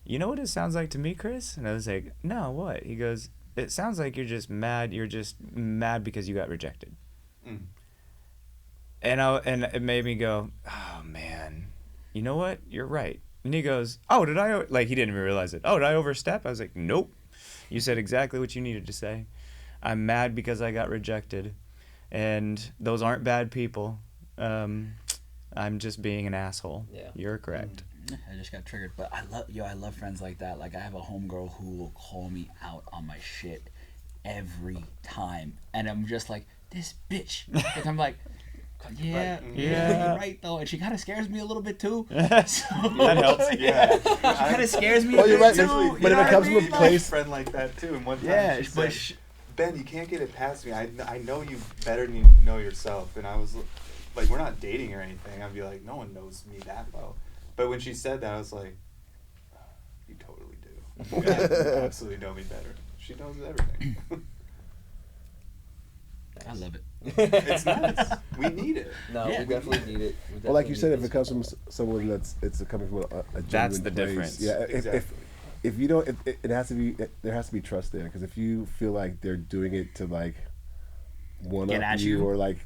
you know what it sounds like to me, Chris? And I was like, no, what? He goes, it sounds like you're just mad. You're just mad because you got rejected. And it made me go, oh man, you know what? You're right. And he goes, oh, did I? Like, he didn't even realize it. Oh, did I overstep? I was like, nope. You said exactly what you needed to say. I'm mad because I got rejected, and those aren't bad people. I'm just being an asshole. Yeah. You're correct. I just got triggered, but I love friends like that. Like, I have a homegirl who will call me out on my shit every time, and I'm just like, this bitch. Like, I'm like, yeah, you're right though, and she kind of scares me a little bit too. So, that helps. Yeah, she kind of scares me. Well, you're right. Too, But if it comes from a place, friend like that too, and one time she but said, Ben, you can't get it past me. I know you better than you know yourself, and I was like, we're not dating or anything. I'd be like, no one knows me that well. But when she said that, I was like, you totally do. You absolutely know me better. She knows everything. I love it. It's nice. We need it. No, we definitely need it. Well, like you said, if it comes from someone it's coming from a genuine That's the place. difference. Yeah, exactly. if you don't, it has to be. There has to be trust there, because if you feel like they're doing it to like one up you or like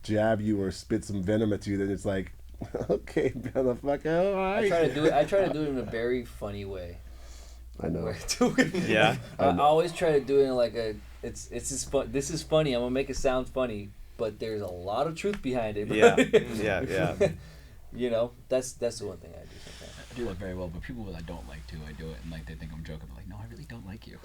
jab you or spit some venom at you, then it's like, okay, motherfucker, all right. I try to do it in a very funny way. I know. Yeah. I always try to do it in like a. It's just fun. This is funny. I'm gonna make it sound funny, but there's a lot of truth behind it. Yeah. You know, that's the one thing I do sometimes. I do it very well, but people that I don't like to, I do it and like they think I'm joking. I'm like, no, I really don't like you.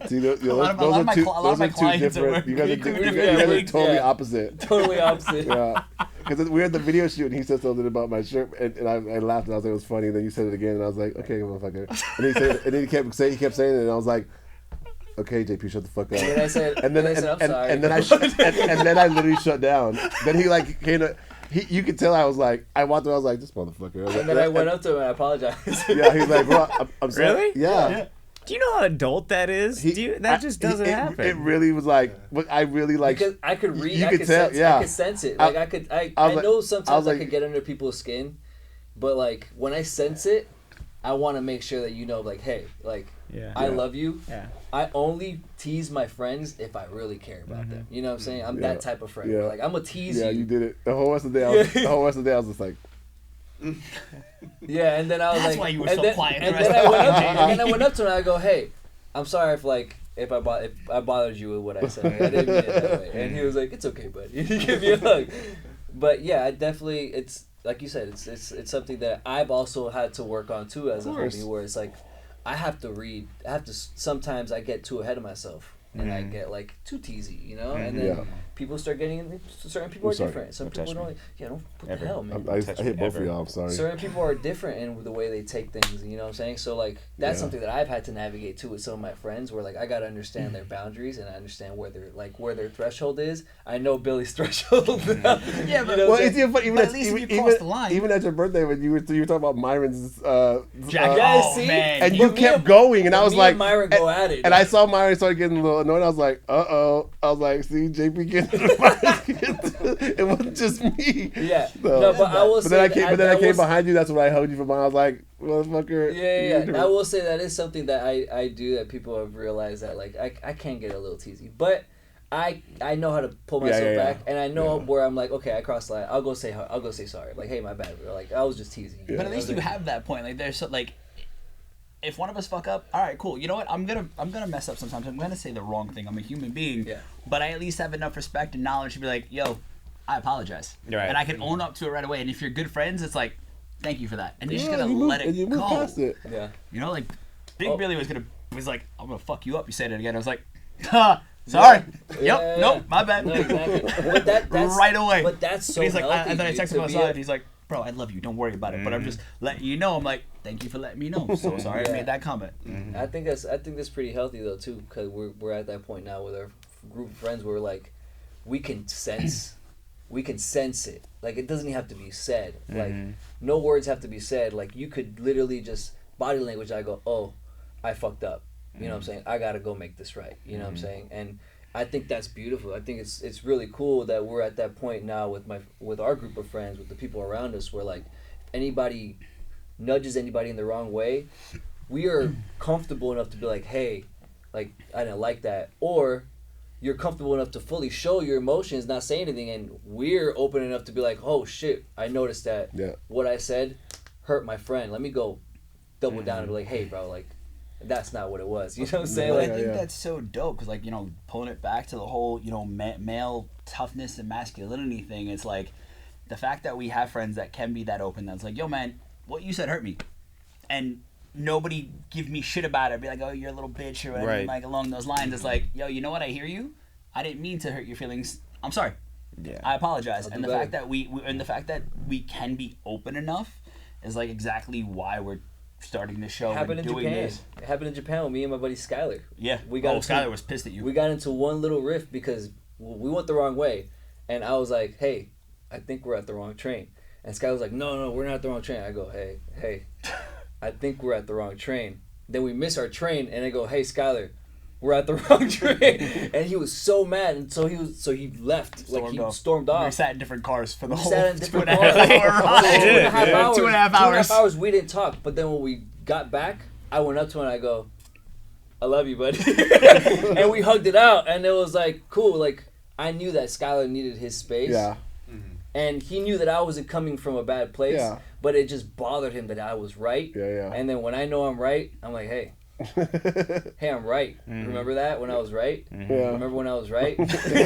See, those are two different. You guys are totally opposite. Totally opposite. Yeah. Because we were at the video shoot and he said something about my shirt and I laughed and I was like, it was funny. And then you said it again and I was like, okay, motherfucker. And he said, and then he kept saying it and I was like, okay, JP, shut the fuck up. And I said, I'm sorry. And then I literally shut down. Then he like came to. You could tell I was like, I walked through, I was like, this motherfucker. And then I went up to him and I apologized. Yeah, he's like, bro, I'm sorry. Really? Yeah. Do you know how adult that is? That just doesn't happen. It really was like, I really like. Because I could read, you I could could tell, sense, yeah. I could sense it. Like I know sometimes I could get under people's skin, but like when I sense it, I want to make sure that you know, like, hey, like, I love you. Yeah. I only tease my friends if I really care about them. You know what I'm saying? I'm that type of friend. Yeah. Like, I'm a tease you. Yeah, you did it. The whole rest of the day, I was just like. Yeah, and then I was That's like, why you were so quiet. And then I went up to him and I go, hey, I'm sorry if I bothered you with what I said. I didn't mean it that way. And he was like, it's okay, buddy. He gave me a hug. But yeah, I definitely, it's like you said, it's something that I've also had to work on too as a homie, where it's like I have to sometimes I get too ahead of myself and I get like too teasy, you know, and then people start getting, certain people are different. Some people don't, what the hell, man. I hit both of y'all, I'm sorry. Certain people are different in the way they take things, you know what I'm saying? So like that's something that I've had to navigate too with some of my friends, where like I gotta understand their boundaries and I understand where their threshold is. I know Billy's threshold. Yeah, but well, it's even funny, even at your birthday when you were talking about Myron's man, and you kept going, and I was like, Myron go at it, and I saw Myron start getting a little annoyed. I was like, I was like, see, JP getting it wasn't just me. Yeah, so, no, but I will say. But then I came behind you. That's when I hugged you from behind. I was like, motherfucker. Yeah. I will say that is something that I do that people have realized that like I can get a little teasy, but I know how to pull myself back, and I know where I'm like, okay, I crossed the line. I'll go say sorry. Like, hey, my bad. Or like, I was just teasing. Yeah. But at least you have that point. Like, there's like, if one of us fuck up, all right, cool. You know what? I'm gonna mess up sometimes. I'm gonna say the wrong thing. I'm a human being. Yeah. But I at least have enough respect and knowledge to be like, yo, I apologize. Right. And I can own up to it right away. And if you're good friends, it's like, thank you for that. And you're just gonna let it you go. Move past it. Yeah. You know, like Big Billy was like, I'm gonna fuck you up. You said it again. I was like, sorry. Yep. Nope. My bad. No, exactly. But that's right away. But that's so. And he's like, healthy, and then I texted him outside. And he's like, bro, I love you. Don't worry about it. But I'm just letting you know. I'm like, thank you for letting me know. So sorry I made that comment. I think that's pretty healthy though too, because we're at that point now with our group of friends where like we can sense it. Like it doesn't even have to be said. Like no words have to be said. Like you could literally just body language. I go, oh, I fucked up. You know what I'm saying? I gotta go make this right. You know what I'm saying? And I think that's beautiful. I think it's really cool that we're at that point now with our group of friends, with the people around us, where like anybody nudges anybody in the wrong way, we are comfortable enough to be like, hey, like I didn't like that, or you're comfortable enough to fully show your emotions, not say anything, and we're open enough to be like, oh shit, I noticed that what I said hurt my friend. Let me go double down and be like, hey bro, like that's not what it was. You know what I'm saying? I think that's so dope because, like, you know, pulling it back to the whole, you know, male toughness and masculinity thing. It's like the fact that we have friends that can be that open. That's like, yo, man, what you said hurt me, and nobody give me shit about it. Be like, oh, you're a little bitch or whatever, like along those lines. It's like, yo, you know what? I hear you. I didn't mean to hurt your feelings. I'm sorry. Yeah. I apologize. And the fact that we can be open enough is like exactly why we're starting this show and doing this. It happened in Japan with me and my buddy Skyler. Yeah. Skyler was pissed at you. We got into one little riff because we went the wrong way. And I was like, hey, I think we're at the wrong train. And Skyler was like, no, we're not at the wrong train. I go, hey, I think we're at the wrong train. Then we miss our train and I go, hey, Skyler, we're at the wrong train. And he was so mad, and so he left. Stormed off. We sat in different cars for the whole 2.5 hours. 2.5 hours. 2.5 hours we didn't talk, but then when we got back, I went up to him and I go, I love you, buddy. And we hugged it out, and it was like cool. Like I knew that Skylar needed his space. Yeah. And he knew that I wasn't coming from a bad place. Yeah. But it just bothered him that I was right. Yeah. And then when I know I'm right, I'm like, hey, I'm right. Remember that when I was right? Yeah. Remember when I was right? Hey,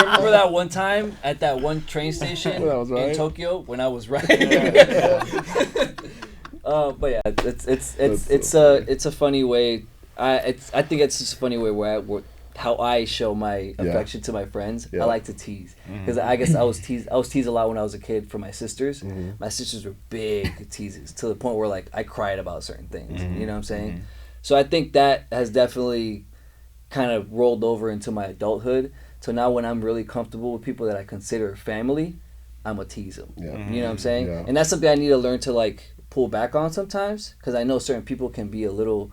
remember that one time at that one train station in Tokyo when I was right? But yeah, it's a funny way. I think it's just a funny way where how I show my affection to my friends. I like to tease because I guess I was teased a lot when I was a kid from my sisters. My sisters were big teasers to the point where like I cried about certain things. You know what I'm saying? So I think that has definitely kind of rolled over into my adulthood. So now when I'm really comfortable with people that I consider family, I'm gonna tease them. You know what I'm saying? Yeah. And that's something I need to learn to like pull back on sometimes because I know certain people can be a little,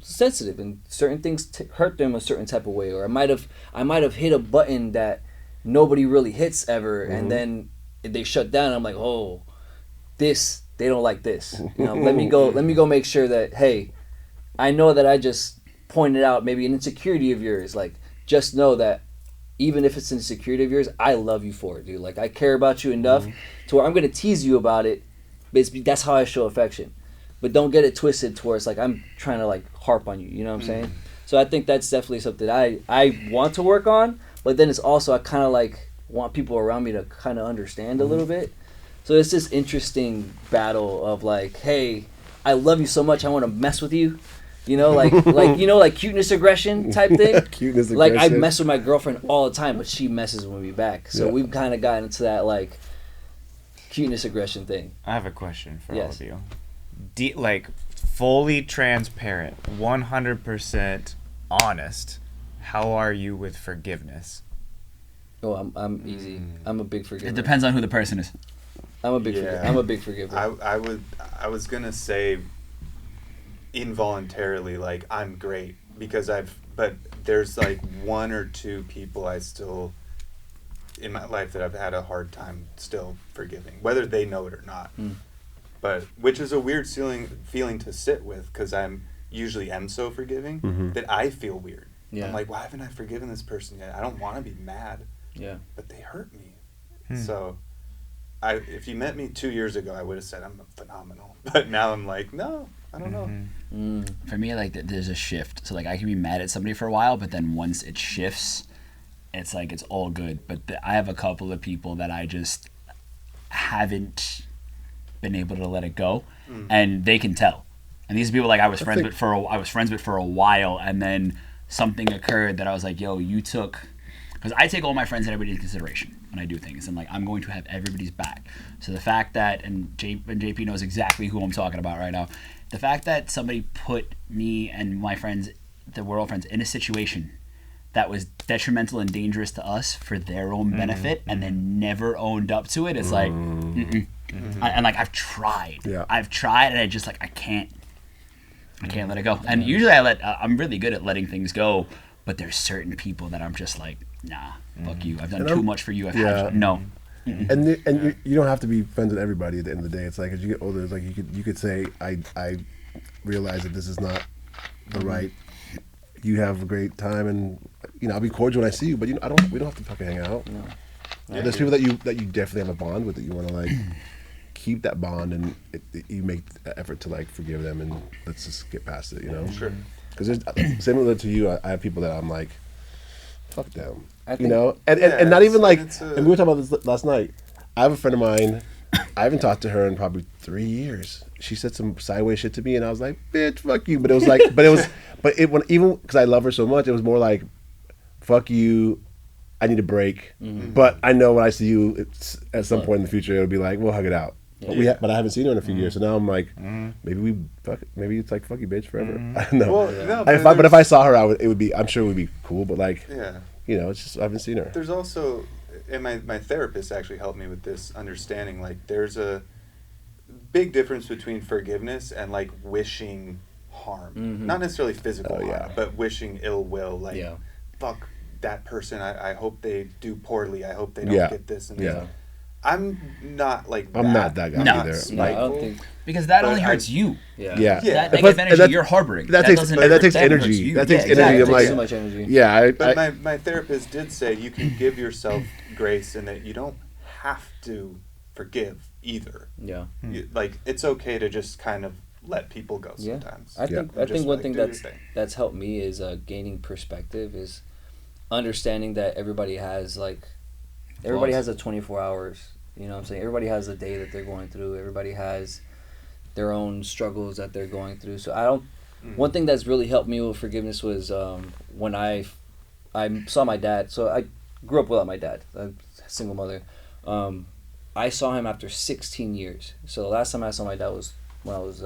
sensitive and certain things hurt them a certain type of way, or I might have hit a button that nobody really hits ever, and then they shut down. I'm like, oh, they don't like this. Let me go make sure that, hey, I know that I just pointed out maybe an insecurity of yours. Like, just know that even if it's an insecurity of yours, I love you for it, dude. Like, I care about you enough to where I'm gonna tease you about it. But that's how I show affection. But don't get it twisted towards like I'm trying to like harp on you. You know what I'm saying? So I think that's definitely something I want to work on. But then it's also I kind of like want people around me to kind of understand a little bit. So it's this interesting battle of like, hey, I love you so much, I want to mess with you. Like cuteness aggression type thing. Cuteness aggression. Like I mess with my girlfriend all the time, but she messes with me back. So we've kind of gotten into that like cuteness aggression thing. I have a question for all of you. Like fully transparent, 100% honest. How are you with forgiveness? Oh, I'm easy. I'm a big forgiver. It depends on who the person is. I'm a big forgiver. I was gonna say involuntarily like I'm great because but there's like one or two people I still in my life that I've had a hard time still forgiving, whether they know it or not. But which is a weird feeling to sit with because I'm usually so forgiving that I feel weird. I'm like, why haven't I forgiven this person yet? I don't want to be mad. Yeah. But they hurt me. So if you met me 2 years ago, I would have said I'm phenomenal. But now I'm like, no, I don't know. For me, like there's a shift. So like I can be mad at somebody for a while, but then once it shifts, it's like it's all good. But I have a couple of people that I just haven't been able to let it go, and they can tell. And these people like I was friends with for a while, and then something occurred that I was like, yo, you took, because I take all my friends and everybody into consideration when I do things, and like I'm going to have everybody's back. So the fact that, and JP knows exactly who I'm talking about right now, the fact that somebody put me and my friends, that we're all friends, in a situation that was detrimental and dangerous to us for their own benefit, and then never owned up to it, it's like, and like I've tried, and I just like I can't let it go. And usually I'm really good at letting things go, but there's certain people that I'm just like, nah, fuck you. I've done too much for you. No. And you don't have to be friends with everybody at the end of the day. It's like as you get older, it's like you could say I realize that this is not the right. You have a great time, and I'll be cordial when I see you, but we don't have to fucking hang out. No. There's people that you definitely have a bond with that you want to like keep that bond, and you make the effort to like forgive them, and let's just get past it. Sure. Because similar to you, I have people that I'm like, fuck them. And not even like. And we were talking about this last night. I have a friend of mine. I haven't talked to her in probably 3 years. She said some sideways shit to me, and I was like, "Bitch, fuck you." But it was like, even because I love her so much, it was more like, "Fuck you." I need a break, but I know when I see you, at some point in the future, it'll be like, we'll hug it out. Yeah. But I haven't seen her in a few years, so now I'm like, maybe it's like fuck you, bitch, forever. I don't know. Well, but if I saw her, I'm sure it would be cool. But like, it's just I haven't seen her. There's also, and my therapist actually helped me with this understanding. Like, there's a big difference between forgiveness and like wishing harm, not necessarily physical harm, but wishing ill will. Like, fuck that person. I hope they do poorly. I hope they don't get this and this. I'm not like I'm not that guy No. either. No, I spiteful. don't think. Because that But only hurts you. Yeah. Yeah. That But- negative and energy you're harboring. That takes doesn't that hurt- takes hurts energy. you. That takes Yeah, energy. exactly. I'm It like, takes so much energy. yeah. But my therapist did say you can give yourself grace and that you don't have to forgive either. Yeah. Like it's okay to just kind of let people go Yeah. sometimes. I think Just, one like, thing do your that's thing. helped me is gaining perspective, is understanding that everybody has a 24 hours. You know what I'm saying? Everybody has a day that they're going through. Everybody has their own struggles that they're going through. So I don't. One thing that's really helped me with forgiveness was when I saw my dad. So I grew up without my dad, a single mother. I saw him after 16 years. So the last time I saw my dad was when I was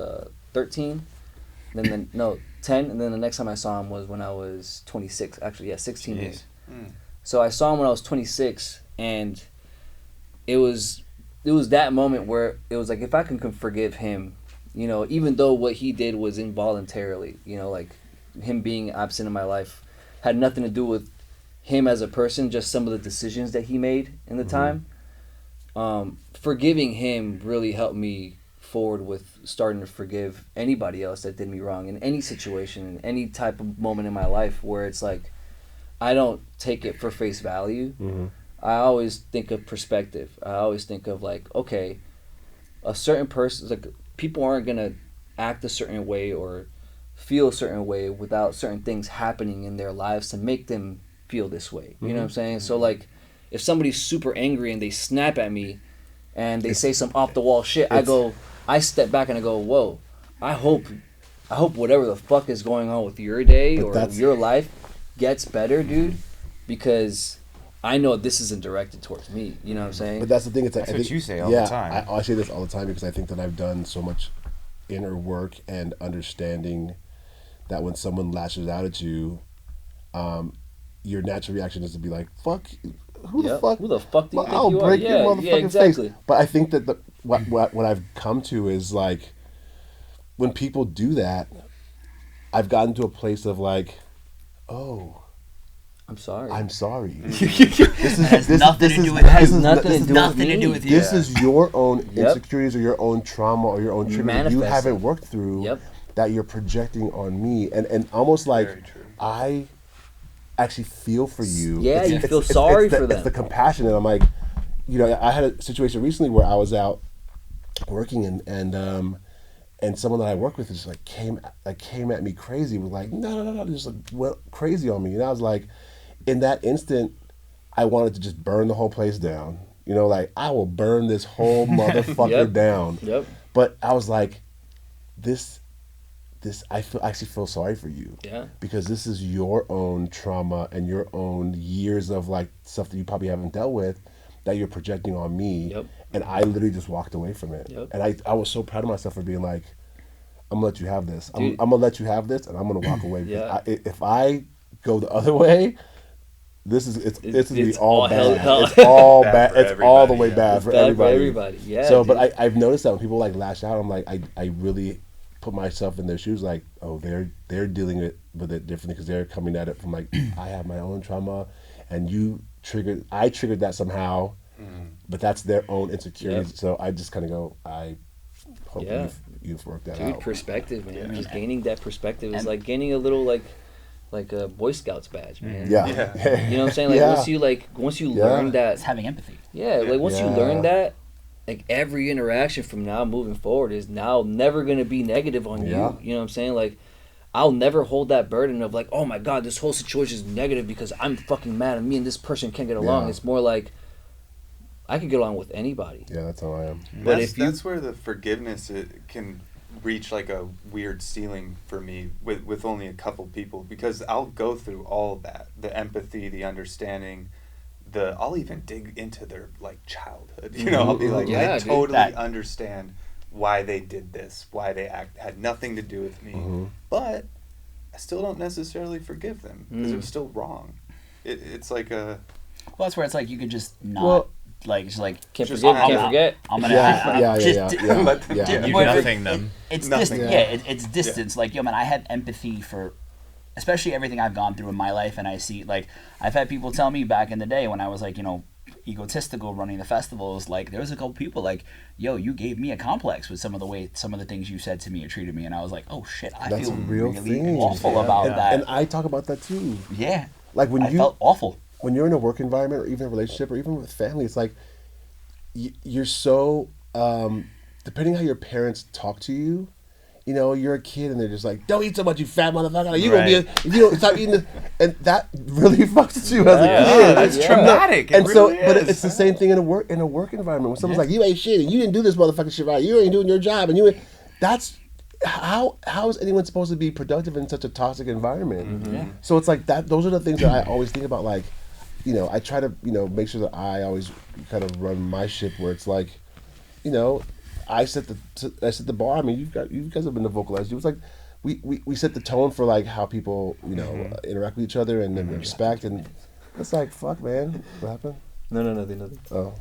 13. 10. And then the next time I saw him was when I was 26. Actually, yeah, 16 years. So I saw him when I was 26, and it was that moment where it was like, if I can forgive him, you know, even though what he did was involuntarily, you know, like him being absent in my life had nothing to do with him as a person, just some of the decisions that he made in the time. Forgiving him really helped me forward with starting to forgive anybody else that did me wrong in any situation, in any type of moment in my life where it's like, I don't take it for face value. I always think of perspective. I always think of like, okay, a certain person, like people aren't gonna act a certain way or feel a certain way without certain things happening in their lives to make them feel this way. You know what I'm saying? So like, if somebody's super angry and they snap at me and they say some off the wall shit, I step back and I go, whoa, I hope whatever the fuck is going on with your day or your life gets better, dude, because I know this isn't directed towards me. You know what I'm saying? But that's the thing. It's That's I what think, you say all the time. I say this all the time because I think that I've done so much inner work and understanding that when someone lashes out at you, your natural reaction is to be like, "Fuck, who the fuck? Who the fuck do you think I'll you are?" break your motherfucking exactly. face." But I think that what I've come to is like, when people do that, I've gotten to a place of like, oh. I'm sorry. I'm sorry. This has nothing to do with you. This is your own insecurities or your own trauma or your own trigger that you haven't worked through that you're projecting on me. And almost like, I actually feel for you. Yeah, you feel sorry for them. It's the compassion. And I'm like, you know, I had a situation recently where I was out working and someone that I work with just like came at me crazy, was like, no, just like went crazy on me. And I was like, in that instant, I wanted to just burn the whole place down. You know, like, I will burn this whole motherfucker down. Yep. But I was like, I actually feel sorry for you. Yeah. Because this is your own trauma and your own years of like stuff that you probably haven't dealt with that you're projecting on me. Yep. And I literally just walked away from it. Yep. And I was so proud of myself for being like, I'm gonna let you have this. I'm Dude. gonna let you have this, and I'm gonna walk away. Yeah. If I go the other way, it's gonna be all bad. hell. It's all Bad bad. for It's all the everybody, way yeah. bad It's for bad everybody. for everybody. Yeah. So, dude. but I've noticed that when people like lash out, I'm like, I really put myself in their shoes. Like, oh, they're dealing with it differently because they're coming at it from like, I have my own trauma, and I triggered that somehow, but that's their own insecurities. Yep. So I just kind of go, I hope Yeah. you've worked that Dude, out. perspective, man. Just gaining that perspective is like gaining a little like a Boy Scouts badge, man. Yeah. You know what I'm saying? Once you learn that. It's having empathy. Yeah, like once you learn that, like every interaction from now moving forward is now never gonna be negative on you. Yeah. You know what I'm saying? Like, I'll never hold that burden of like, oh my god, this whole situation is negative because I'm fucking mad and me and this person can't get along. Yeah. It's more like, I could get along with anybody. Yeah, that's how I am. But That's where the forgiveness it can reach like a weird ceiling for me with only a couple people, because I'll go through all of that, the empathy, the understanding, I'll even dig into their like childhood. You know, I'll be like, Yeah, I dude. totally understand why they did this, why they had nothing to do with me, but I still don't necessarily forgive them because it was still wrong. It's like a Well, that's where it's like you could just not just like Can't Just forget, I'm can't out. forget. I'm gonna Yeah. But You Well, nothing them. It's Nothing. distance. Yeah. It's distance. Like, yo, man, I have empathy for, especially everything I've gone through in my life, and I see, like, I've had people tell me back in the day when I was like, you know, egotistical running the festivals, like there was a couple people like, yo, you gave me a complex with some of the things you said to me or treated me, and I was like, oh shit, I That's feel a real really thing. awful about that. And I talk about that too. Yeah, Like when I felt awful. when you're in a work environment or even a relationship or even with family, it's like you're so depending how your parents talk to you. You know, you're a kid and they're just like, don't eat so much, you fat motherfucker. Like, you gonna be if you don't stop eating this. And that really fucks with you as a kid. That's traumatic. And It so, really but is. it's the same thing in a work environment. When someone's like, you ain't shit and you didn't do this motherfucking shit right. You ain't doing your job and that's how is anyone supposed to be productive in such a toxic environment? Yeah. So it's like that. Those are the things that I always think about. Like, you know, I try to make sure that I always kind of run my ship where it's like, you know, I set the bar. I mean, you guys have been to vocalize. It was like we set the tone for like how people interact with each other and then respect, and it's like, fuck, man, what happened? No, nothing. Oh,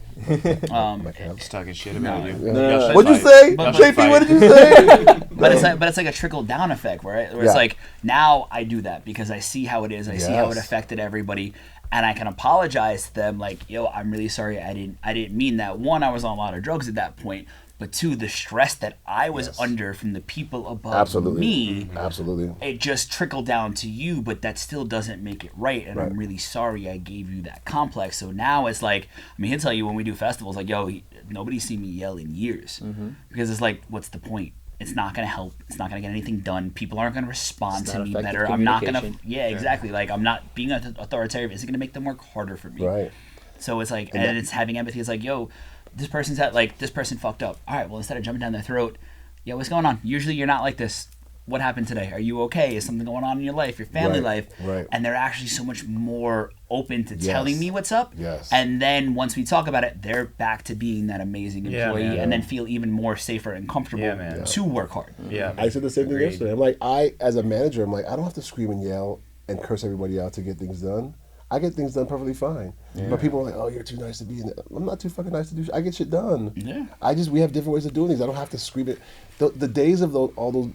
He's talking shit about you. No. what'd you say, But- JP? What did you say? But it's like a trickle down effect, right? Where Yeah. it's like, now I do that because I see how it is, I see how it Yes. affected everybody, and I can apologize to them like, yo, I'm really sorry, I didn't mean that. One, I was on a lot of drugs at that point, but two, the stress that I was under from the people above Absolutely. me, Absolutely. it just trickled down to you, but that still doesn't make it right, and Right. I'm really sorry I gave you that complex. So now it's like, I mean, he'll tell you when we do festivals, like, yo, nobody's seen me yell in years, because it's like, what's the point? It's not gonna help. It's not gonna get anything done. People aren't gonna respond It's to not me effective better. I'm not gonna. communication. Yeah, exactly. Like, I'm not being authoritarian. Isn't gonna make them work harder for me. Right. So it's like, and it's having empathy. It's like, yo, this person's this person fucked up. All right, well, instead of jumping down their throat, yo, what's going on? Usually you're not like this. What happened today? Are you okay? Is something going on in your life, your family life? Right. And they're actually so much more open to Yes. telling me what's up. Yes. And then once we talk about it, they're back to being that amazing Yeah, employee, man. and then feel even more safer and comfortable Yeah, man. to work hard. Yeah. I said the same thing Agreed. yesterday. I'm like, as a manager, I'm like, I don't have to scream and yell and curse everybody out to get things done. I get things done perfectly fine. But people are like, oh, you're too nice to be in there. I'm not too fucking nice to do shit. I get shit done. Yeah. We have different ways of doing things. I don't have to scream it. The days of all those,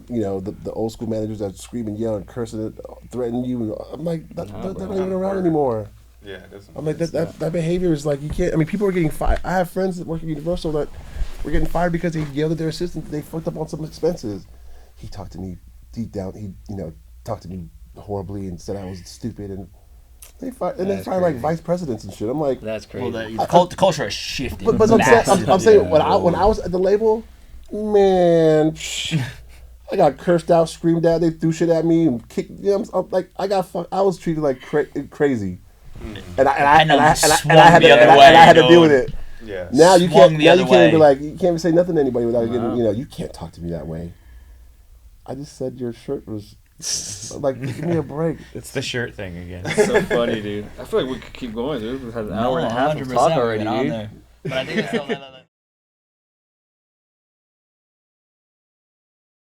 you know, the old school managers that scream and yell and curse and threaten you, I'm like, they're not even around anymore. Yeah, it doesn't. I'm like, that behavior is like, you can't, I mean, people are getting fired. I have friends that work at Universal that were getting fired because they yelled at their assistant. They fucked up on some expenses. He talked to me deep down. He, talked to me horribly and said I was stupid, and they fired like vice presidents and shit. I'm like, That's crazy. Well, the culture has shifted. but I'm massively. saying when I was at the label, man, I got cursed out, screamed at. They threw shit at me and kicked. You know, I'm like, I was treated like crazy, and I had to deal with it. Yeah. Now you Swung can't. the Now other you can't way. be like, you can't say nothing to anybody without getting. You can't talk to me that way. I just said your shirt was like, give me a break. It's the shirt thing again. so funny, dude. I feel like we could keep going, dude. We've had an hour and a half of 100% talk already, on dude. there. But I think it's